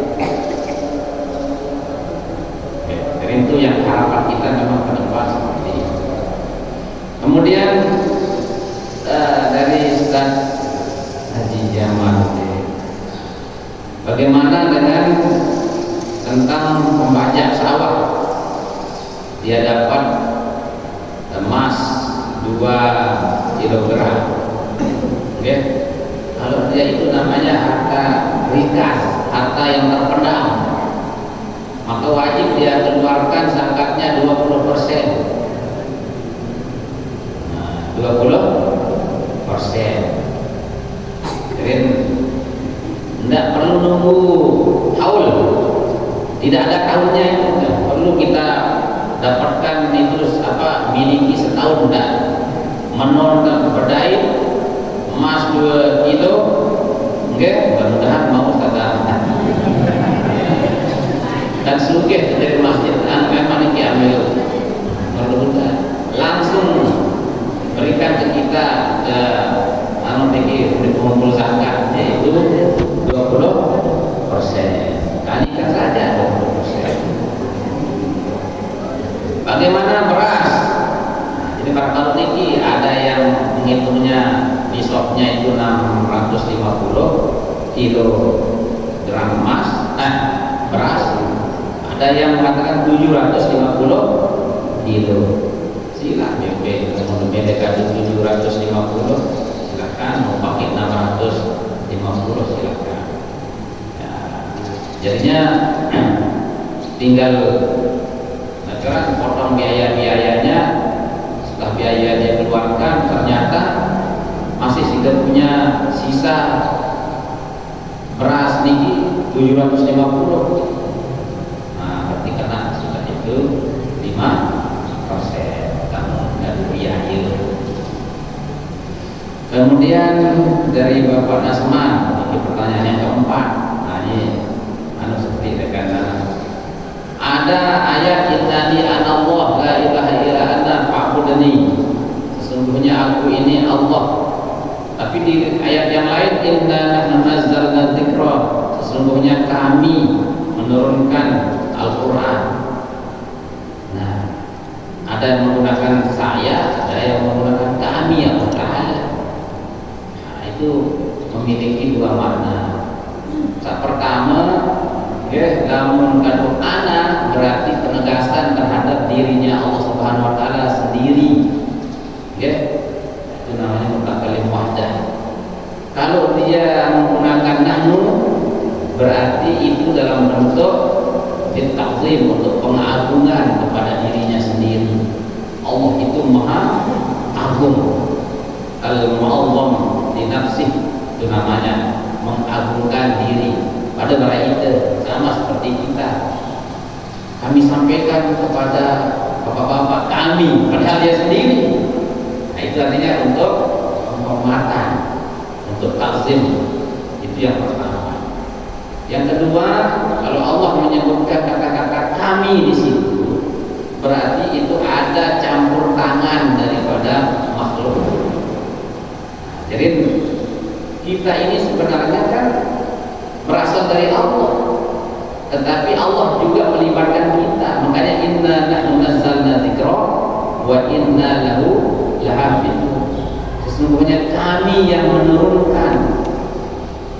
Jadi itu yang harapan kita memang ke depan seperti ini. Kemudian dari Ustaz Haji Jamal, bagaimana dengan tentang pembajak sawah? Dia dapat emas 2 kilogram. Oke. Kalau dia itu namanya harta rikas, harta yang terpendam, maka wajib dia keluarkan zakatnya 20%. 20%. Jadi tidak perlu nunggu haul, tidak ada tahunnya itu, perlu kita dapatkan itu miliki setahun. Tidak menon berdaya emas 2 kilo, mudah-mudahan mau kata dan sugih dari masjid memang ini ambil mudah-mudahan langsung berikan ke kita pengumpul zakat, yaitu 20%. Kalikan saja 20%. Bagaimana beras? Jadi kalau ini ada yang menghitungnya nisabnya itu 650 kilogram emas, beras. Ada yang mengatakan 750 kilo. Silakan mau bedakan 750, silakan. Mau pakai 650, silakan. Ya, jadinya tinggal negara potong biaya-biayanya. Setelah biaya dia keluarkan, ternyata masih sudah punya sisa beras niki 750. Berarti kena sudah itu 5% dan biaya. Kemudian dari Bapak Nasman, ini pertanyaan yang keempat. Ini seperti rekan ada ayat innani anallah la ilaha illa ana fa'budni, sesungguhnya aku ini Allah. Tapi di ayat yang lain inna nahnu nazzalna dzikra, sesungguhnya kami menurunkan Al-Qur'an. Nah, ada yang menggunakan saya, ada yang menggunakan kami Allah Ta'ala. Nah, itu memiliki 2 makna. Pertama, lamun kadu ana berarti penegasan terhadap dirinya Allah Subhanahu wa taala sendiri. ta'zim, untuk pengagungan kepada dirinya sendiri. Allah itu maha agung. Al-mu'azzam li nafsih, itu namanya mengagungkan diri. Pada kita sama seperti kita, kami sampaikan kepada bapak-bapak kami, padahal dia sendiri. Nah, itu artinya untuk penghormatan, untuk ta'zim. Itu yang pertama. Yang kedua, kalau Allah menyebutkan kata-kata kami di situ, berarti itu ada campur tangan daripada makhluk. Jadi kita ini sebenarnya kan berasal dari Allah, tetapi Allah juga melibatkan kita. Makanya inna nahnu nazzalna dzikra wa inna lahu lahafidun. Sesungguhnya kami yang menurunkan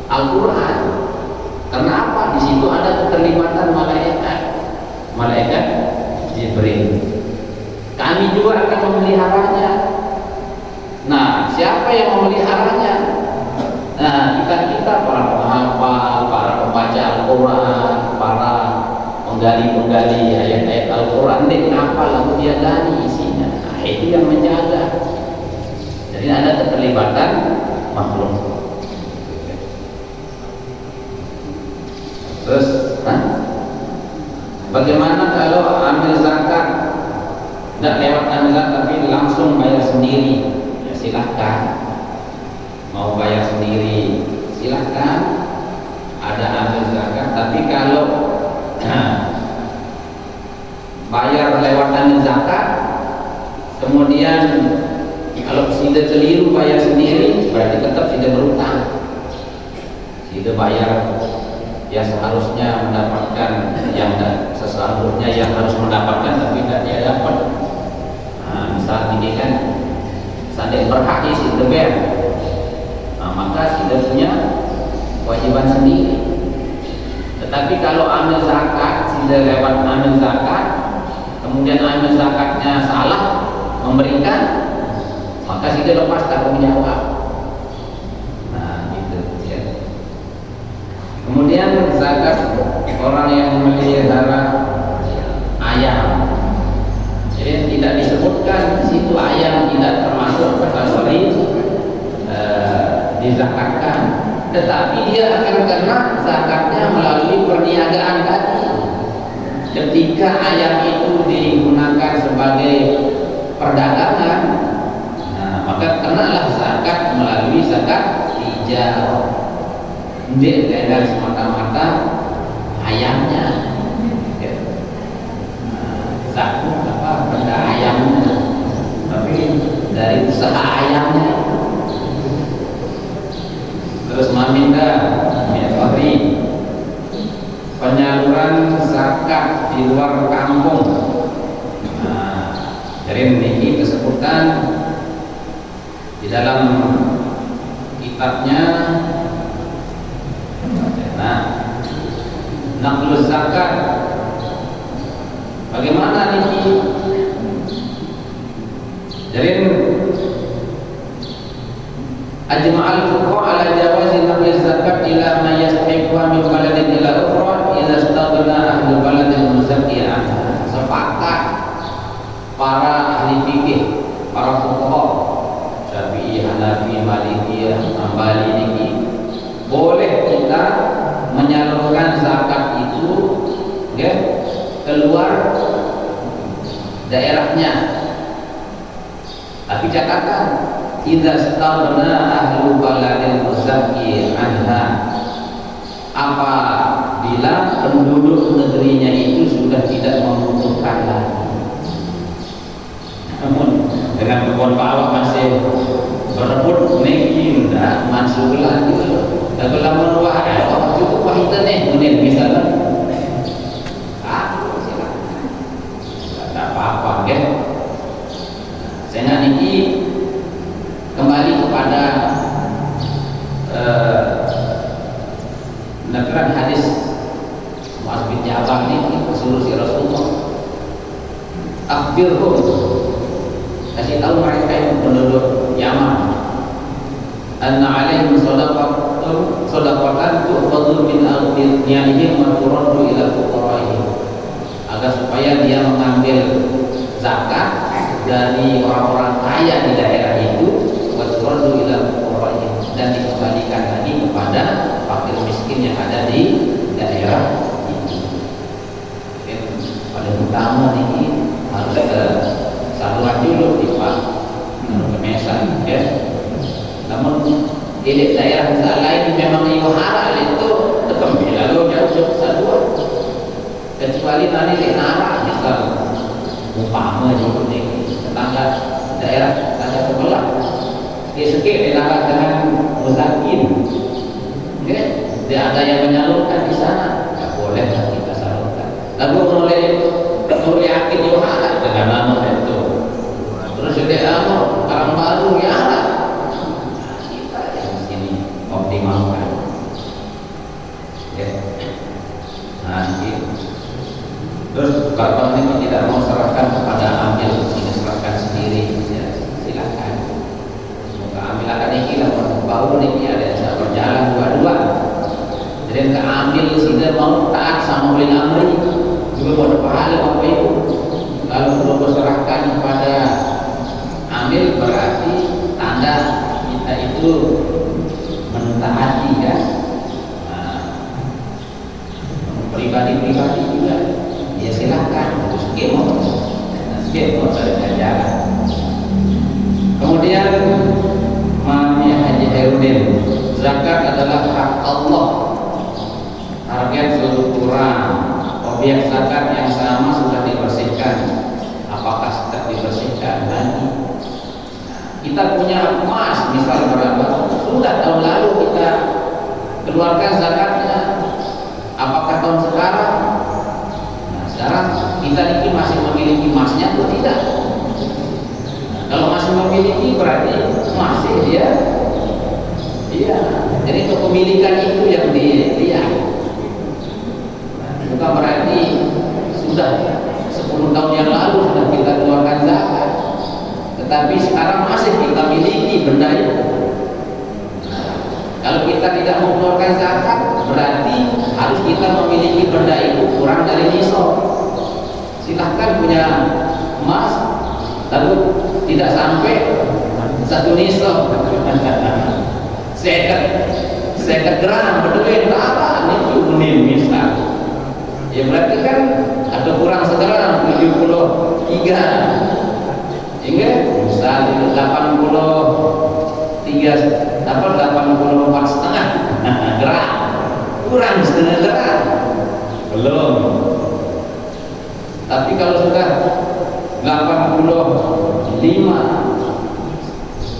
Al-Quran. Kenapa? Di situ ada keterlibatan malaikat Jibril. Kami juga akan memeliharanya. Nah, siapa yang memeliharanya? Nah, kita para penghafal, para pembaca Al-Quran, para penggali-penggali ayat-ayat Al-Quran, kenapa lalu dia gali isinya? Nah, itu yang menjaga. Jadi ada keterlibatan makhluk. Terus, bagaimana kalau ambil zakat? Tidak lewat ambil zakat, tapi langsung bayar sendiri. Ya silahkan. Mau bayar sendiri, silahkan. Ada ambil zakat, tapi kalau bayar lewat ambil zakat, kemudian kalau sudah keliru bayar sendiri, berarti tetap sudah berutang. Sudah bayar. Ya seharusnya mendapatkan yang seharusnya yang harus mendapatkan tapi tidak dia dapat. Nah, misal ini kan sadek berhak isi deber. Nah, maka sudah punya kewajiban sendiri. Tetapi kalau ambil zakat, sudah lewat ambil zakat, kemudian ambil zakatnya salah memberikan, maka sudah lepas tanggung jawab. Kemudian zakat orang yang memelihara ayam. Jadi tidak disebutkan di situ ayam tidak termasuk kategori dizakatkan, tetapi dia akan kena zakatnya melalui perniagaan tadi. Ketika ayam itu digunakan sebagai perdagangan, nah, maka kenalah zakat melalui zakat ijarah. Dia tidak semata-mata ayamnya, zakat apa benda ayamnya, tapi dari usaha ayamnya. Terus meminta metode penyaluran zakat di luar kampung. Nah, jadi ini disebutkan di dalam kitabnya. Nah, naqlus zakat bagaimana ini? Jadi ajma'al fuqaha ala jawazi naqlus zakat ila ma yastahiqu min baladin ila ukhra idza istaghna ahli baladin muzakkiya. Sepakat para ahli fikih, para fuqaha Syafi'i, Hanafi, Maliki, Hambali ini boleh kita menyalurkan zakat itu keluar daerahnya. Tapi catatan idza staghna ahlu baladil muzakki anha, apabila penduduk negerinya itu sudah tidak membutuhkan lagi. Namun dengan kebun bawah masih berebut niki ndak masuk lagi. Kalau lamun wah cukup wah itu nih menit misalnya. Tidak apa-apa ya. Saya niki kembali kepada nakeran hadis Mu'adz bin Jabal ini suruh si Rasulullah akhbirhum, kasih tahu mereka yang penduduk Yaman anna alaihim sadaqatan tu'khadhu min aghniyahim wa turaddu ila fuqaraihim, kecuali dia mengambil zakat dari orang-orang kaya di daerah itu, waturdu ila fuqara'ihim, dan dikembalikan lagi kepada fakir miskin yang ada di daerah itu. Paling utama ini harus ke saluran dulu di Pak, ke Mesa, ya. Namun di daerah lain memang iwahara itu tetap lalu jauh saluran. Kecuali nanti di Nara, misal umpama di tetangga daerah tetangga sebelah, dia sekir di Nara dengan muzakin, ya, dia ada yang menyalurkan di sana, ya boleh kita salurkan. Lalu mulai yakin Yohana dengan nama itu, terus dia orang baru ya ada, kita yang sini optimalkan, ya. Nah, terus kalau ini tidak mau serahkan kepada ambil, ini serahkan sendiri, ya, silakan. Semoga ambil akan ini lah, bau ini ada yang berjalan dua-dua. Jadi yang keambil sini mau taat sama ulil amri, juga mau ada pahala apa itu. Kalau belum serahkan kepada ambil berarti tanda kita itu mentaati, ya. Nah, pribadi-pribadi juga. Ya silakan, terus mau dari jalan. Kemudian Mami Haji Herudin, zakat adalah hak Allah. Target seluruh Quran, objek zakat yang sama sudah dibersihkan. Apakah sudah dibersihkan lagi? Kita punya emas, misal berapa? Sudah tahun lalu kita keluarkan zakatnya. Apakah tahun sekarang? Sekarang kita ini masih memiliki emasnya atau tidak? Nah, kalau masih memiliki berarti masih dia, iya. Jadi kepemilikan itu yang dilihat. Nah, bukan berarti sudah 10 tahun yang lalu sudah kita keluarkan zakat, tetapi sekarang masih kita miliki benda itu. Nah, kalau kita tidak mengeluarkan zakat, berarti harus kita memiliki benda itu kurang dari nisab. Silahkan punya emas, lalu tidak sampai 1 nisab, 50 gram berduit apa ini unik misal. Ya berarti kan ada kurang sekarang 73, hingga misal itu 84,5 gram, kurang setengah gram, belum. Tapi kalau sudah 85,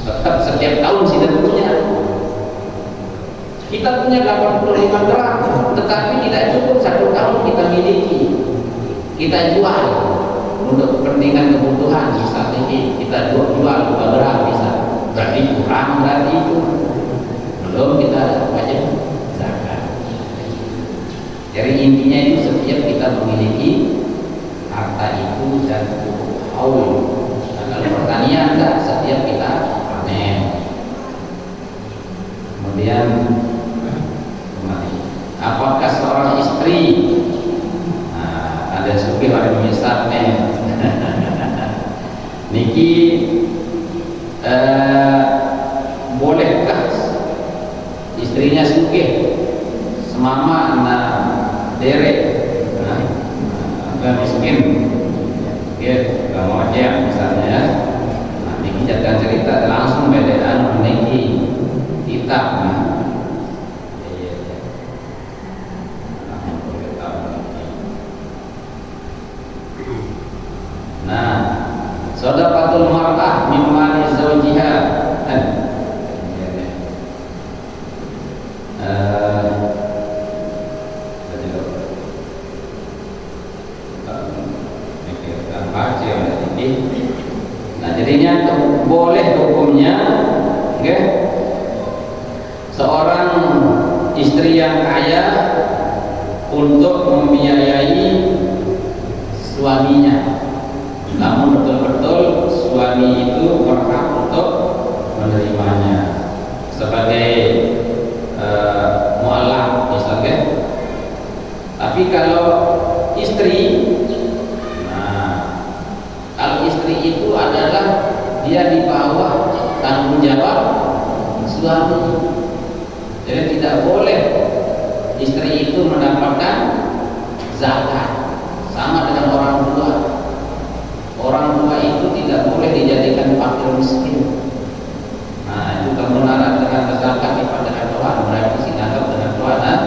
tetap setiap tahun sudah punya. Kita punya 85 gram, tetapi tidak cukup 1 tahun kita miliki. Kita jual untuk kepentingan kebutuhan, misalnya kita jual 2 gram bisa, berarti kurang, berarti itu belum kita wajib zakat. Jadi intinya itu setiap kita memiliki harta itu dan cukup haul. Nah, kalau pertanian enggak, setiap kita panen. Kemudian apakah seorang istri, nah, ada supir hari misalnya niki bolehkah istrinya sugih semama na derek, agak miskin, dia gak mau aja misalnya. Nah, niki jadikan cerita langsung bedaan niki kita. Nah, shadaqatul mar'ah min mali zawjiha. Nah, jadinya boleh hukumnya, okay? Seorang istri yang kaya untuk membiayai suaminya, namun betul-betul suami itu berhak untuk menerimanya sebagai mu'alaf misalnya. Tapi kalau istri adalah dia di bawah tanggung jawab suami. Jadi tidak boleh istri itu mendapatkan zakat sama dengan orang tua. Orang tua itu tidak boleh dijadikan fakir miskin. Nah, itu kamu nalar dengan zakat kepada Tuhan, berarti sinagap dengan Tuhan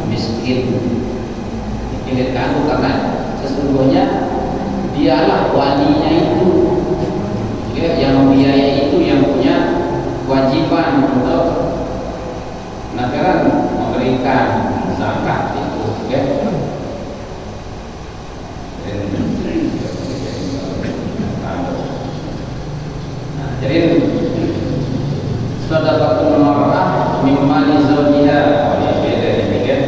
miskin. Ini kamu karena sesungguhnya dialah walinya itu, ya, yang membiayai itu, yang punya kewajiban untuk negara memberikan zakat itu, ya. Nah, jadi sadaqatul mar'ah min mali zawjiha, ini beda demikian.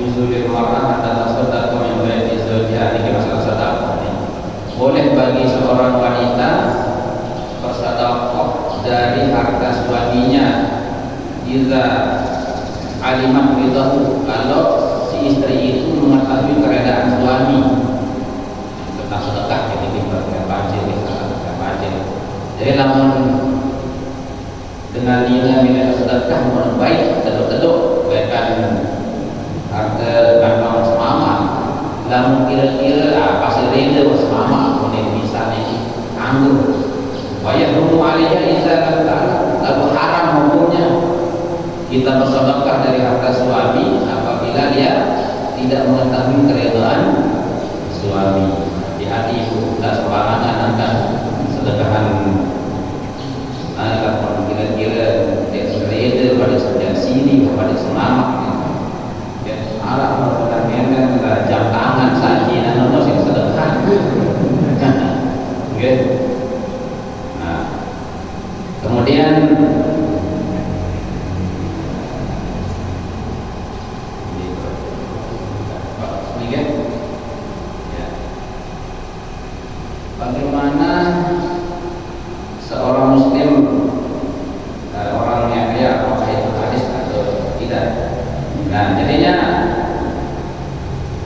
Yuzulil mar'ah adalah sedekah yang boleh zawjiha, ini masalah sedekah. Boleh bagi seorang wanita bersedekah dari harta suaminya jika alimat bidahu, kalau si istri itu mengetahui keadaan suami tentang sedekah, jadi berbanjir. Jadi namun dengan nilai sedekah yang baik, teduk-teduk bahkan harta kantong semama, namun kira-kira pasti reda semama boleh misalnya anggur bayar rumah alihnya izah ta'ala, lalu haram hukumnya kita bersedekah dari harta suami apabila dia tidak mengetahui keredaan suami. Hati-hati ibu, tidak sembarangan akan sedekahan kalau kira-kira dia reda pada sejak sini pada selamat ya, arah melakukan memang jam tangan saji dan nomor yang sedekah. Okay. Nah, kemudian bagaimana seorang muslim, orang yang kaya, apakah itu hadis atau tidak? Nah, jadinya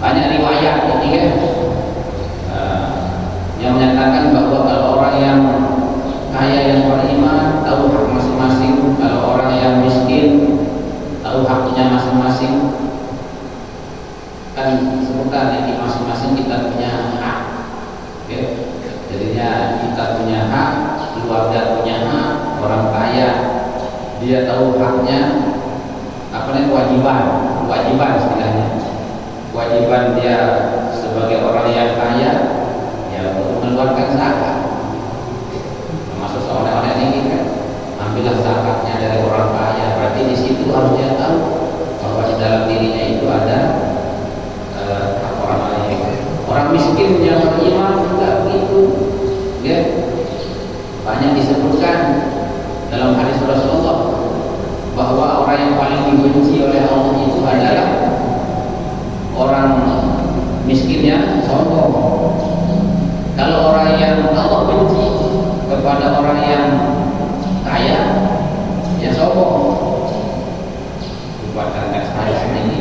banyak riwayat yang menyatakan bahwa kalau orang yang kaya yang beriman tahu hak masing-masing, kalau orang yang miskin tahu haknya masing-masing. Kan sebentar di masing-masing kita punya hak. Okay. Jadinya kita punya hak, keluarga punya hak, orang kaya dia tahu haknya, apa namanya, kewajiban istilahnya, kewajiban dia sebagai orang yang kaya ya untuk mengeluarkan zakat. Termasuk seorang ini kan ambillah zakatnya dari orang kaya, berarti di situ harus dia tahu bahwa di dalam dirinya itu ada hak orang lain. Orang miskin yang beriman juga begitu, ya. Banyak disebutkan dalam hadis Rasulullah bahwa orang yang paling dibenci oleh Allah itu adalah orang miskin yang sombong. Kalau orang yang Allah benci kepada orang yang kaya, ya sombong. Bukan hadis ini.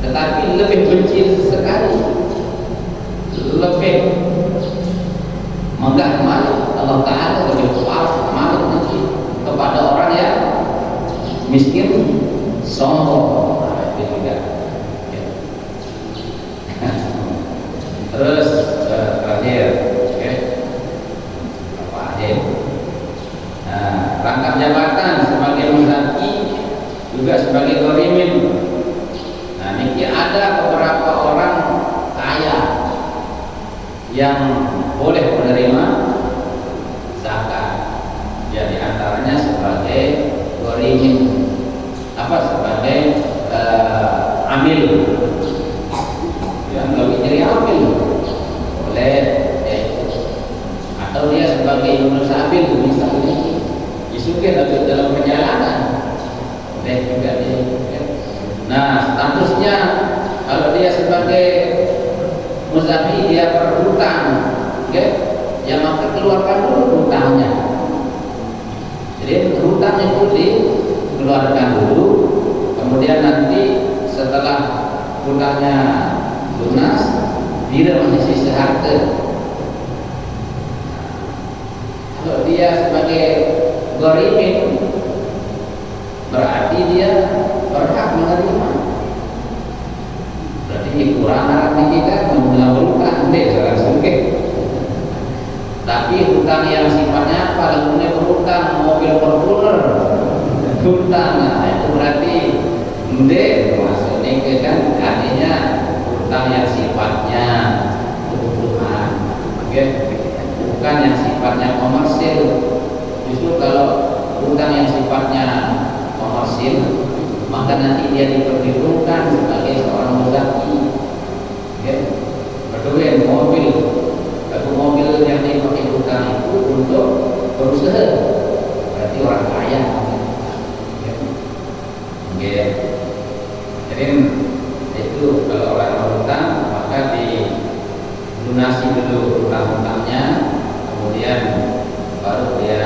Tetapi lebih benci sekali, lebih megah malu Allah Ta'ala, lebih kuat malu benci kepada orang yang miskin sombong. Nah, itu juga ya. Terus terakhir, oke, apa akhir? Nah, rangkap jabatan sebagai muzaki juga sebagai ghorimin. Nah, ini ada beberapa orang kaya yang boleh menerima zakat. Ya, di antaranya sebagai ghorimin, sebagai amil. Yang lebih jadi amil boleh, ya, atau dia sebagai yunus abil misalnya, disugih dalam perjalanan boleh juga dia. Nah, statusnya kalau dia sebagai muzaki, dia berhutang, okay? Ya maka keluarkan dulu hutangnya. Jadi hutang itu dikeluarkan dulu, kemudian nanti setelah hutangnya lunas, tidak masih sisa harta. Kalau dia sebagai gharimin, berarti dia berhak menerima. Berarti kurang arti kita mengabulkan deh sekarang oke. Tapi hutang yang sifatnya paling umumnya berhutang mobil Fortuner, hutang, nah itu berarti maksudnya kan artinya hutang yang sifatnya kebutuhan, oke? Bukan yang sifatnya komersil. Justru kalau hutang yang sifatnya komersil, maka nanti dia diperhitungkan sebagai seorang muzaki. Ya, berdua mobil, satu mobil yang dipakai hutang itu untuk berusaha, berarti orang kaya. Ya. Jadi itu kalau orang berhutang maka dilunasi dulu hutang-hutangnya, kemudian baru dia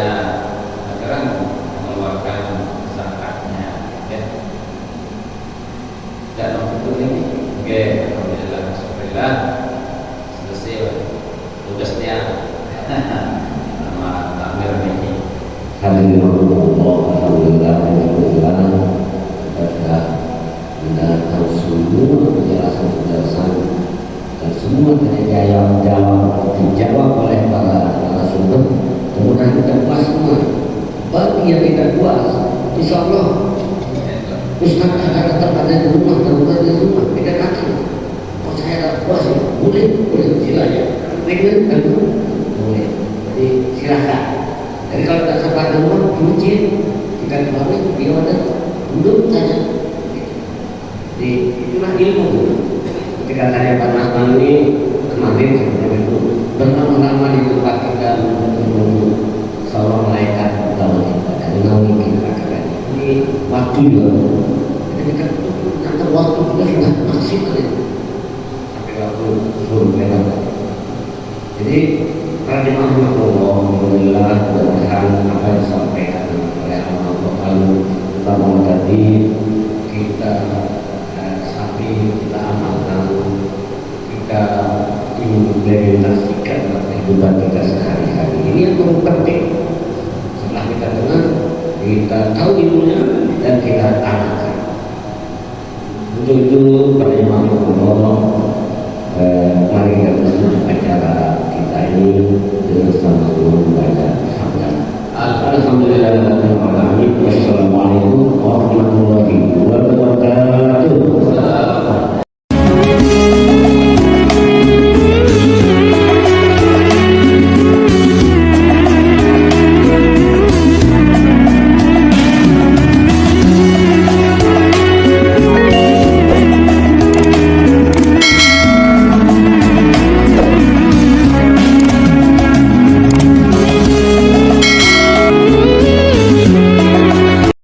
sekarang mengeluarkan zakatnya. Ya. Dan untuk ini, oke, alhamdulillah, selesai tugasnya sama takmir ini. Alhamdulillah, mendatang semua penjelasan-penjelasan dan semua dijawab oleh para narasumber. Kemudian kita puas semua. Bagi yang tidak puas, insya Allah Ustaz akan tetap ada di rumah, di rumah, tidak akan. Oh saya tak puas ya, boleh silakan. Dengan boleh. Jadi silakan. Jadi kalau tak sempat di rumah, diuji, jika kemarin dia ada duduk saja. Jadi itulah ilmu. Ketika tadi Pak Nasman ini kemarin seperti itu berlama-lama di tempat kita menunggu seorang malaikat utama kita dan menaungi kita katakan ini waktu juga. Jadi kita nanti waktu kita sudah maksimal itu sampai waktu suruh merah. Jadi para jemaah Allah, alhamdulillah, mudah-mudahan apa yang disampaikan oleh Allah pertama tadi kita kita amalkan, kita implementasikan dalam kehidupan kita sehari-hari. Ini yang paling penting. Setelah kita dengar, kita tahu ilmunya dan kita tanamkan. Untuk itu para jemaah Allah, mari kita menutup acara kita ini dengan sama-sama membaca hamdalah. Alhamdulillah.